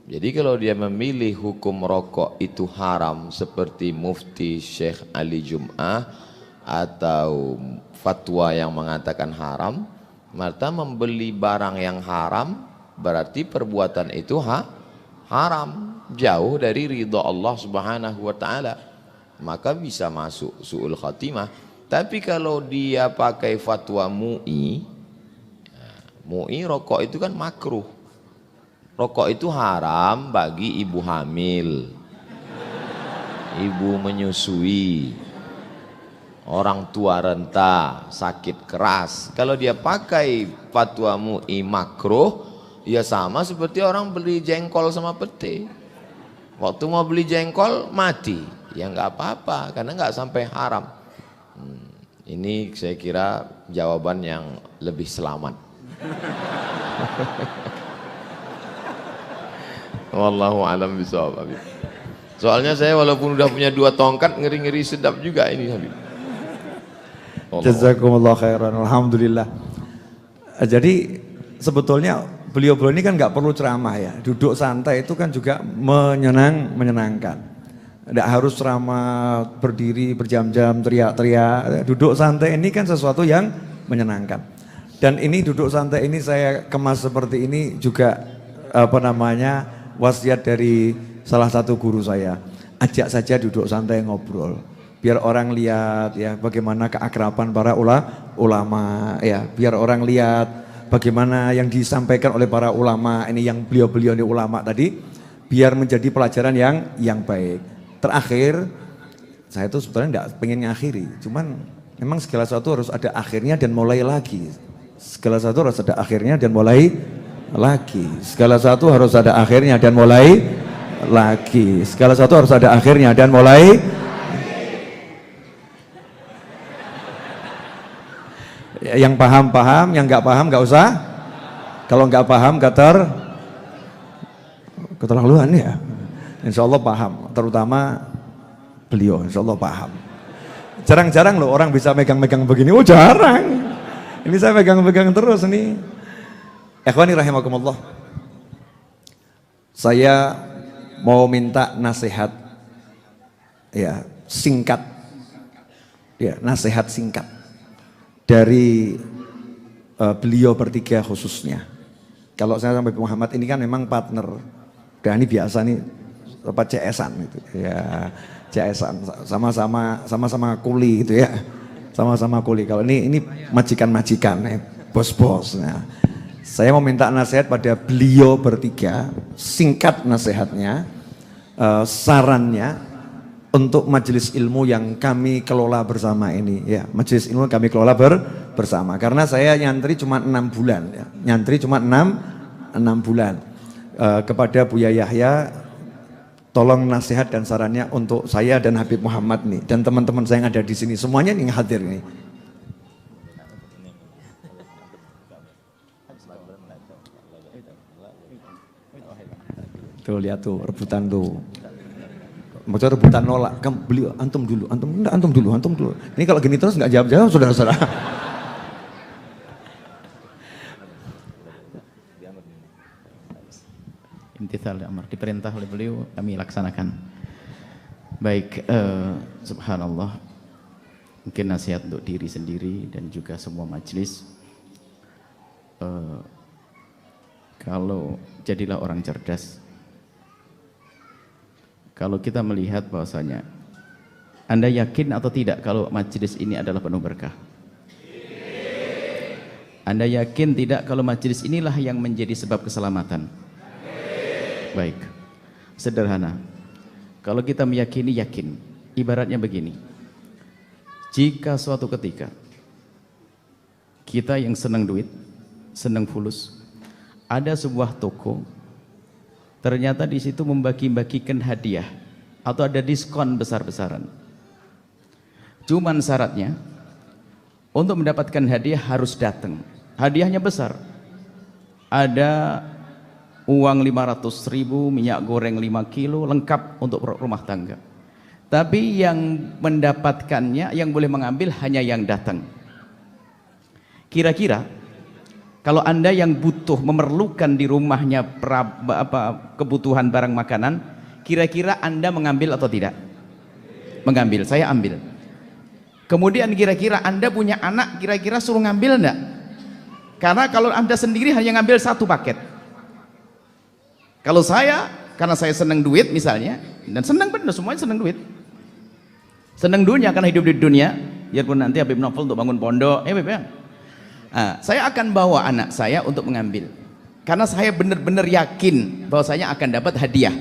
Jadi kalau dia memilih hukum rokok itu haram seperti Mufti Syekh Ali Jum'ah atau fatwa yang mengatakan haram, maka membeli barang yang haram berarti perbuatan itu haram, jauh dari ridha Allah Subhanahu wa taala, maka bisa masuk su'ul khatimah. Tapi kalau dia pakai fatwa MUI rokok itu kan makruh. Rokok itu haram bagi ibu hamil, ibu menyusui, orang tua renta, sakit keras. Kalau dia pakai fatwa MUI makruh, ya sama seperti orang beli jengkol sama pete. Waktu mau beli jengkol mati, ya nggak apa-apa karena nggak sampai haram. Ini saya kira jawaban yang lebih selamat. Wallahu alam bishawab Habib. Soalnya saya walaupun udah punya 2 tongkat, ngeri-ngeri sedap juga ini Habib. Jazakumullah khairan, alhamdulillah. Jadi sebetulnya beliau-beliau ini kan nggak perlu ceramah ya, duduk santai itu kan juga menyenangkan. Tidak harus ceramah berdiri berjam-jam teriak-teriak, duduk santai ini kan sesuatu yang menyenangkan. Dan ini duduk santai ini saya kemas seperti ini juga wasiat dari salah satu guru saya. Ajak saja duduk santai ngobrol, biar orang lihat ya bagaimana keakraban para ulama ya, biar orang lihat bagaimana yang disampaikan oleh para ulama ini, yang beliau-beliau ini ulama tadi, biar menjadi pelajaran yang baik. Terakhir, saya tuh sebetulnya enggak pengen ngakhiri, cuman memang segala sesuatu harus ada akhirnya dan mulai lagi. Segala sesuatu harus ada akhirnya dan mulai lagi. Segala sesuatu harus ada akhirnya dan mulai lagi. Segala sesuatu harus ada akhirnya dan mulai. Yang paham, yang nggak paham nggak usah. Kalau nggak paham keterlaluan ya. Insya Allah paham, terutama beliau. Insya Allah paham. Jarang-jarang loh orang bisa megang-megang begini. Oh jarang. Ini saya pegang-pegang terus nih. Ikhwani rahimakumullah. Saya mau minta nasihat ya, singkat. Ya, nasihat singkat dari beliau bertiga khususnya. Kalau saya sama Habib Muhammad ini kan memang partner. Dan ini biasa nih apa CS-an gitu. Ya, CS-an sama-sama kuli gitu ya. Sama-sama kuli. Kalau ini majikan-majikan ya, bos-bos. Nah, saya mau minta nasihat pada beliau bertiga, singkat nasihatnya, sarannya untuk majelis ilmu yang kami kelola bersama ini ya, majelis ilmu kami kelola bersama karena saya nyantri cuma 6 bulan ya. Nyantri cuma 6 bulan. Kepada Buya Yahya tolong nasihat dan sarannya untuk saya dan Habib Muhammad nih dan teman-teman saya yang ada di sini semuanya nih yang hadir nih. Tuh lihat tuh rebutan tuh. Maksudnya rebutan nolak, kamu beli antum dulu. Ini kalau gini terus nggak jawab-jawab saudara-saudara. Imtithal amar, diperintah oleh beliau kami laksanakan. Baik, subhanallah. Mungkin nasihat untuk diri sendiri dan juga semua majelis. Kalau jadilah orang cerdas. Kalau kita melihat bahwasanya Anda yakin atau tidak kalau majelis ini adalah penuh berkah? Anda yakin tidak kalau majelis inilah yang menjadi sebab keselamatan? Baik, sederhana. Kalau kita meyakini, yakin. Ibaratnya begini. Jika suatu ketika kita yang senang duit, senang fulus, ada sebuah toko, ternyata di situ membagi-bagikan hadiah atau ada diskon besar-besaran. Cuman syaratnya untuk mendapatkan hadiah harus datang. Hadiahnya besar. Ada uang 500.000, minyak goreng 5 kilo, lengkap untuk rumah tangga. Tapi yang mendapatkannya, yang boleh mengambil hanya yang datang. Kira-kira kalau Anda yang butuh, memerlukan di rumahnya kebutuhan barang makanan, kira-kira Anda mengambil atau tidak? Mengambil, saya ambil. Kemudian kira-kira Anda punya anak, kira-kira suruh ngambil enggak? Karena kalau Anda sendiri hanya ngambil 1 paket. Kalau saya, karena saya senang duit misalnya, dan senang benar, semuanya senang duit. Senang dunia karena hidup di dunia, biarpun nanti Habib Novel untuk bangun pondok, Habib ya. Saya akan bawa anak saya untuk mengambil. Karena saya benar-benar yakin bahwa saya akan dapat hadiah.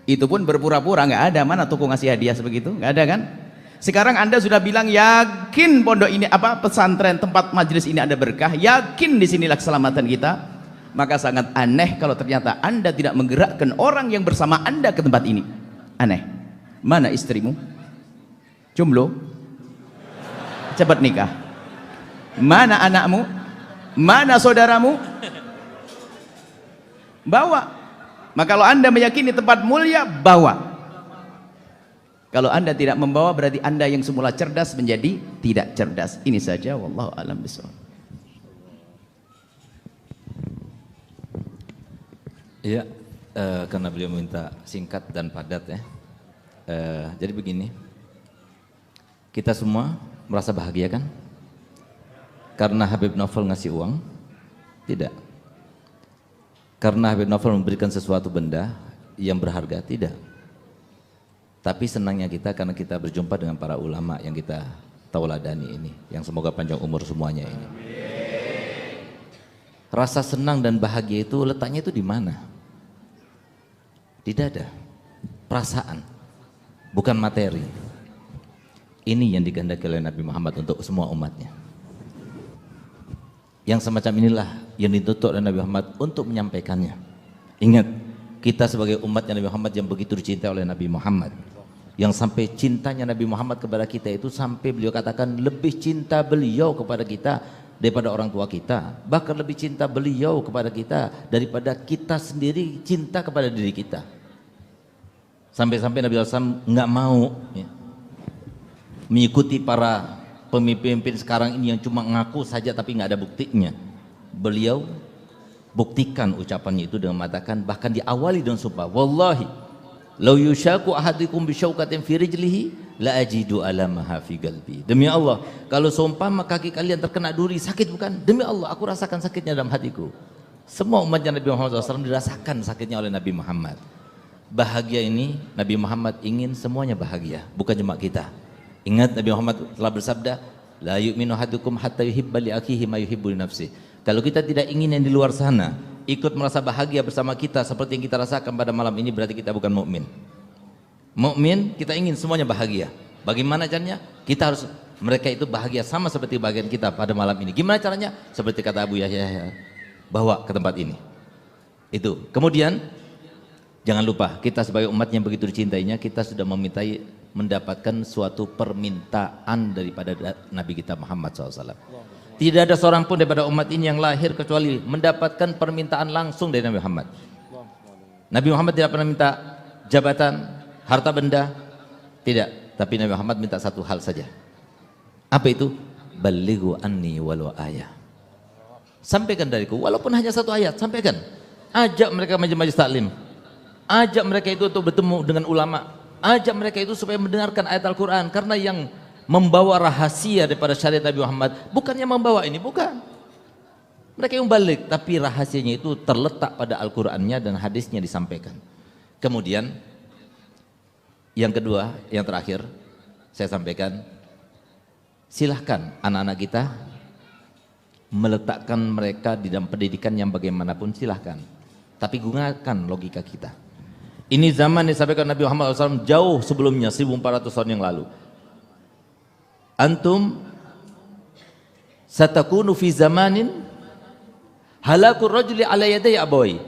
Itu pun berpura-pura, nggak ada, mana toko ngasih hadiah sebegitu, nggak ada kan? Sekarang Anda sudah bilang yakin pondok ini pesantren tempat majelis ini ada berkah, yakin di sinilah keselamatan kita. Maka sangat aneh kalau ternyata Anda tidak menggerakkan orang yang bersama Anda ke tempat ini. Aneh. Mana istrimu? Jomblo? Cepat nikah. Mana anakmu? Mana saudaramu? Bawa. Maka kalau Anda meyakini tempat mulia, bawa. Kalau Anda tidak membawa, berarti Anda yang semula cerdas menjadi tidak cerdas. Ini saja, wallahu a'lam bishawab. Iya, karena beliau minta singkat dan padat ya. Jadi begini, kita semua merasa bahagia kan? Karena Habib Novel ngasih uang? Tidak. Karena Habib Novel memberikan sesuatu benda yang berharga? Tidak. Tapi senangnya kita karena kita berjumpa dengan para ulama yang kita tauladani ini, yang semoga panjang umur semuanya ini. Rasa senang dan bahagia itu letaknya itu di mana? Di dada, perasaan, bukan materi. Ini yang digandaki oleh Nabi Muhammad untuk semua umatnya. Yang semacam inilah yang dituntut oleh Nabi Muhammad untuk menyampaikannya. Ingat, kita sebagai umatnya Nabi Muhammad yang begitu dicintai oleh Nabi Muhammad, yang sampai cintanya Nabi Muhammad kepada kita itu sampai beliau katakan lebih cinta beliau kepada kita daripada orang tua kita, bahkan lebih cinta beliau kepada kita daripada kita sendiri cinta kepada diri kita. Sampai-sampai Nabi SAW nggak mau ya, mengikuti para pemimpin sekarang ini yang cuma ngaku saja tapi nggak ada buktinya. Beliau buktikan ucapannya itu dengan mengatakan, bahkan diawali dengan sumpah, wallahi law yushaku ahadukum bisyaukatin fi rijlihi la ajidu alamaha fi qalbi. Demi Allah, kalau seumpama kaki kalian terkena duri, sakit bukan? Demi Allah, aku rasakan sakitnya dalam hatiku. Semua umatnya Nabi Muhammad SAW dirasakan sakitnya oleh Nabi Muhammad. Bahagia ini Nabi Muhammad ingin semuanya bahagia, bukan cuma kita. Ingat Nabi Muhammad telah bersabda, la yu'minu ahadukum hatta yuhibba li akhihi ma yuhibbu li nafsihi. Kalau kita tidak ingin yang di luar sana ikut merasa bahagia bersama kita seperti yang kita rasakan pada malam ini, berarti kita bukan mukmin. Mukmin kita ingin semuanya bahagia. Bagaimana caranya? Kita harus mereka itu bahagia sama seperti bagian kita pada malam ini. Gimana caranya? Seperti kata Abu Yahya, bawa ke tempat ini. Itu. Kemudian jangan lupa, kita sebagai umat yang begitu dicintainya, kita sudah mendapatkan suatu permintaan daripada Nabi kita Muhammad SAW. Tidak ada seorang pun daripada umat ini yang lahir kecuali mendapatkan permintaan langsung dari Nabi Muhammad. Nabi Muhammad tidak pernah minta jabatan, harta benda, tidak. Tapi Nabi Muhammad minta satu hal saja. Apa itu? Balighu anni walau ayah. Sampaikan dariku, walaupun hanya satu ayat, sampaikan. Ajak mereka majelis taklim. Ajak mereka itu untuk bertemu dengan ulama. Ajak mereka itu supaya mendengarkan ayat Al-Quran. Karena yang membawa rahasia daripada syariat Nabi Muhammad bukannya membawa ini, bukan. Mereka yang balik, tapi rahasianya itu terletak pada Al-Qurannya dan hadisnya disampaikan. Kemudian yang kedua, yang terakhir saya sampaikan, silahkan anak-anak kita meletakkan mereka di dalam pendidikan yang bagaimanapun, silahkan. Tapi gunakan logika kita. Ini zaman disampaikan Nabi Muhammad SAW jauh sebelumnya, 1400 tahun yang lalu. Antum satakunu fi zamanin halakur rajuli ala yaday abawai.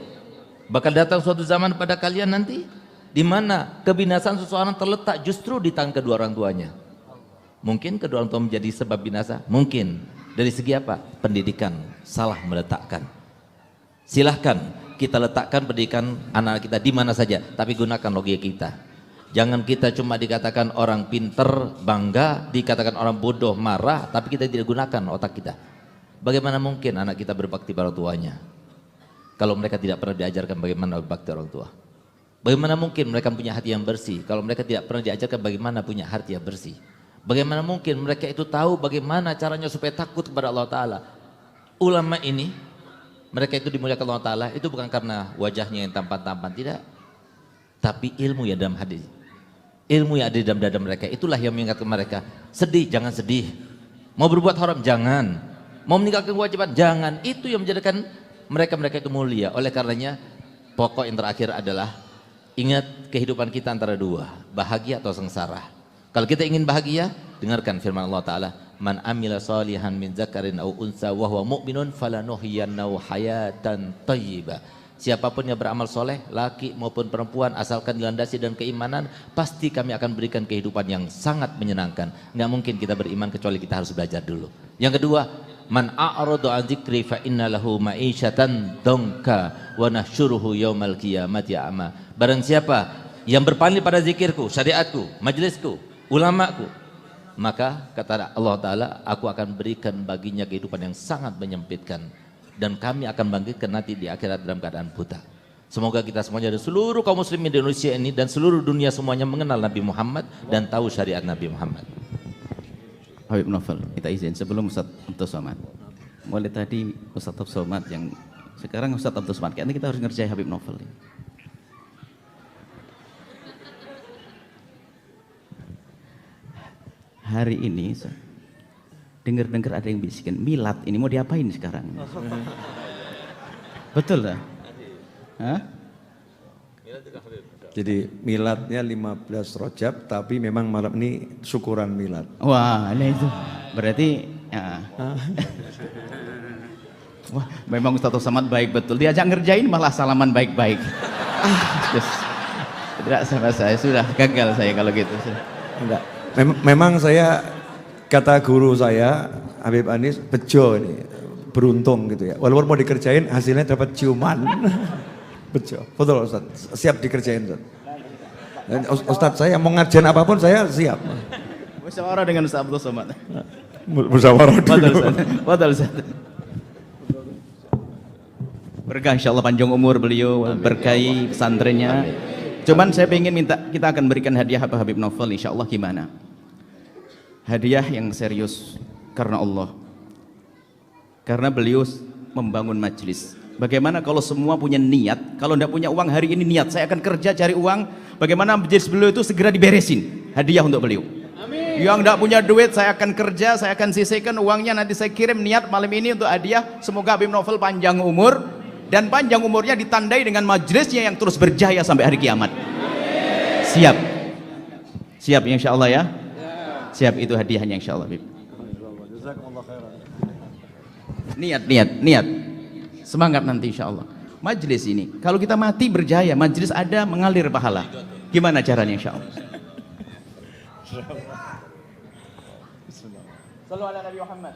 Bakal datang suatu zaman pada kalian nanti di mana kebinasaan seseorang terletak justru di tangan kedua orang tuanya. Mungkin kedua orang tua menjadi sebab binasa, mungkin. Dari segi apa? Pendidikan salah meletakkan. Silahkan kita letakkan pendidikan anak kita di mana saja, tapi gunakan logika kita. Jangan kita cuma dikatakan orang pinter bangga, dikatakan orang bodoh marah, tapi kita tidak gunakan otak kita. Bagaimana mungkin anak kita berbakti pada orang tuanya kalau mereka tidak pernah diajarkan bagaimana berbakti orang tua? Bagaimana mungkin mereka punya hati yang bersih kalau mereka tidak pernah diajarkan bagaimana punya hati yang bersih? Bagaimana mungkin mereka itu tahu bagaimana caranya supaya takut kepada Allah Ta'ala? Ulama ini, mereka itu dimuliakan Allah Ta'ala, itu bukan karena wajahnya yang tampan-tampan, tidak. Tapi ilmu yang dalam hati, ilmu yang ada di dalam dada mereka, itulah yang mengingatkan mereka. Sedih, jangan sedih. Mau berbuat haram, jangan. Mau meninggalkan kewajiban, jangan. Itu yang menjadikan mereka itu mulia. Oleh karenanya, pokok yang terakhir adalah ingat kehidupan kita antara dua, bahagia atau sengsara. Kalau kita ingin bahagia, dengarkan firman Allah Ta'ala, man amila salihan min zakarin au unsa wa huwa mu'minun falanuhyiyannahu hayatan thayyibah. Siapapun yang beramal soleh, laki maupun perempuan, asalkan dilandasi dan keimanan, pasti kami akan berikan kehidupan yang sangat menyenangkan. Nggak mungkin kita beriman kecuali kita harus belajar dulu. Yang kedua, man a'radu an dzikri fa inna lahu ma'isyatan dongka wa nahsyuruhu yaumal qiyamati a'ma. Barang siapa yang berpaling pada zikirku, syariatku, majelisku, ulamaku, maka kata Allah Ta'ala, aku akan berikan baginya kehidupan yang sangat menyempitkan, dan kami akan bangkitkan nanti di akhirat dalam keadaan buta. Semoga kita semuanya dan seluruh kaum muslimin di Indonesia ini dan seluruh dunia semuanya mengenal Nabi Muhammad dan tahu syariat Nabi Muhammad. Habib Novel, kita izin sebelum Ustaz Abdul Somad. Mulai tadi Ustaz Abdul Somad yang sekarang Ustaz Abdul Somad, karena kita harus ngerjain Habib Novel. Hari ini dengar-dengar ada yang bisikin milad ini mau diapain sekarang? Betul tak? Hah? Jadi miladnya 15 Rajab, tapi memang malam ini syukuran milad. Wah, ini itu berarti ya. Wah, memang Ustaz Somad baik betul. Diajak ngerjain malah salaman baik-baik. Tidak sama saya, sudah gagal saya kalau gitu. Enggak. Memang saya, kata guru saya Habib Anis, bejo ini, beruntung gitu ya. Walaupun mau dikerjain hasilnya dapat ciuman. Bejo, betul Ustaz, siap dikerjain Ustaz. Dan Ustaz saya mau ngajian apapun saya siap. Musyawarah dengan Ustaz Abdul Somad. Musyawarah dulu. Betul Ustaz. Berkah insyaallah panjang umur beliau, berkahi pesantrennya. Cuman saya ingin minta, kita akan berikan hadiah apa Habib Novel insyaallah. Gimana? Hadiah yang serius karena Allah. Karena beliau membangun majelis. Bagaimana kalau semua punya niat, kalau tidak punya uang hari ini niat, saya akan kerja cari uang, bagaimana majelis beliau itu segera diberesin, hadiah untuk beliau. Amin. Yang tidak punya duit, saya akan kerja, saya akan sisihkan uangnya, nanti saya kirim niat malam ini untuk hadiah, semoga Habib Novel panjang umur, dan panjang umurnya ditandai dengan majelisnya yang terus berjaya sampai hari kiamat. Siap? Siap insya Allah ya? Siap, itu hadiahnya insya Allah Habib. Niat. Semangat nanti insya Allah. Majelis ini, kalau kita mati berjaya, majelis ada mengalir pahala. Gimana caranya insya Allah? Sallu ala Nabi Muhammad.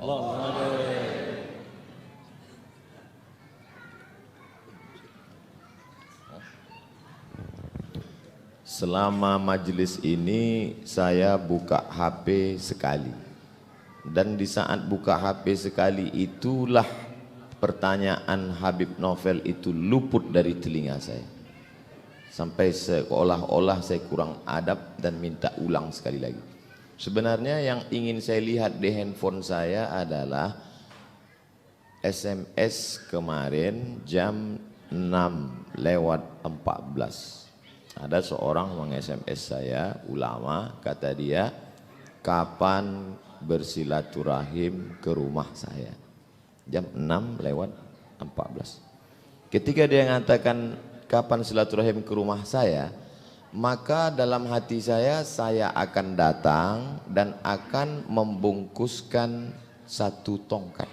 Selama majelis ini saya buka HP sekali. Dan di saat buka HP sekali itulah pertanyaan Habib Novel itu luput dari telinga saya. Sampai seolah-olah saya kurang adab dan minta ulang sekali lagi. Sebenarnya yang ingin saya lihat di handphone saya adalah SMS kemarin jam 6:14. Ada seorang meng-SMS saya, ulama, kata dia, kapan bersilaturahim ke rumah saya? Jam 6:14. Ketika dia mengatakan kapan silaturahim ke rumah saya, maka dalam hati saya akan datang dan akan membungkuskan satu tongkat.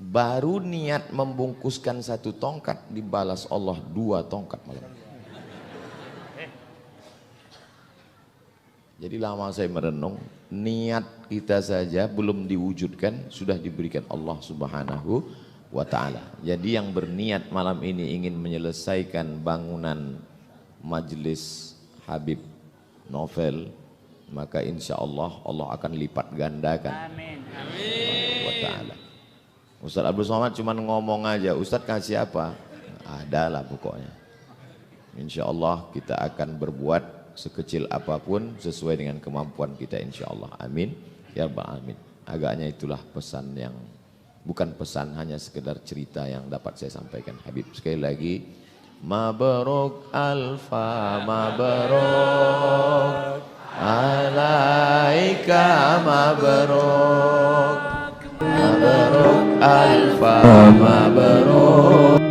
Baru niat membungkuskan satu tongkat dibalas Allah 2 tongkat malam. Jadi lama saya merenung, niat kita saja belum diwujudkan sudah diberikan Allah Subhanahu wa ta'ala. Jadi yang berniat malam ini ingin menyelesaikan bangunan majelis Habib Novel, maka insya Allah Allah akan lipat gandakan. Amin. Wa ta'ala. Ustaz Abdul Somad cuma ngomong aja, Ustaz kasih apa? Adalah pokoknya. Insya Allah kita akan berbuat sekecil apapun sesuai dengan kemampuan kita insya Allah. Amin ya rabbal alamin. Agaknya itulah pesan yang bukan pesan, hanya sekedar cerita yang dapat saya sampaikan. Habib sekali lagi, mabruk alfa mabruk alaika mabruk mabruk alfa mabruk.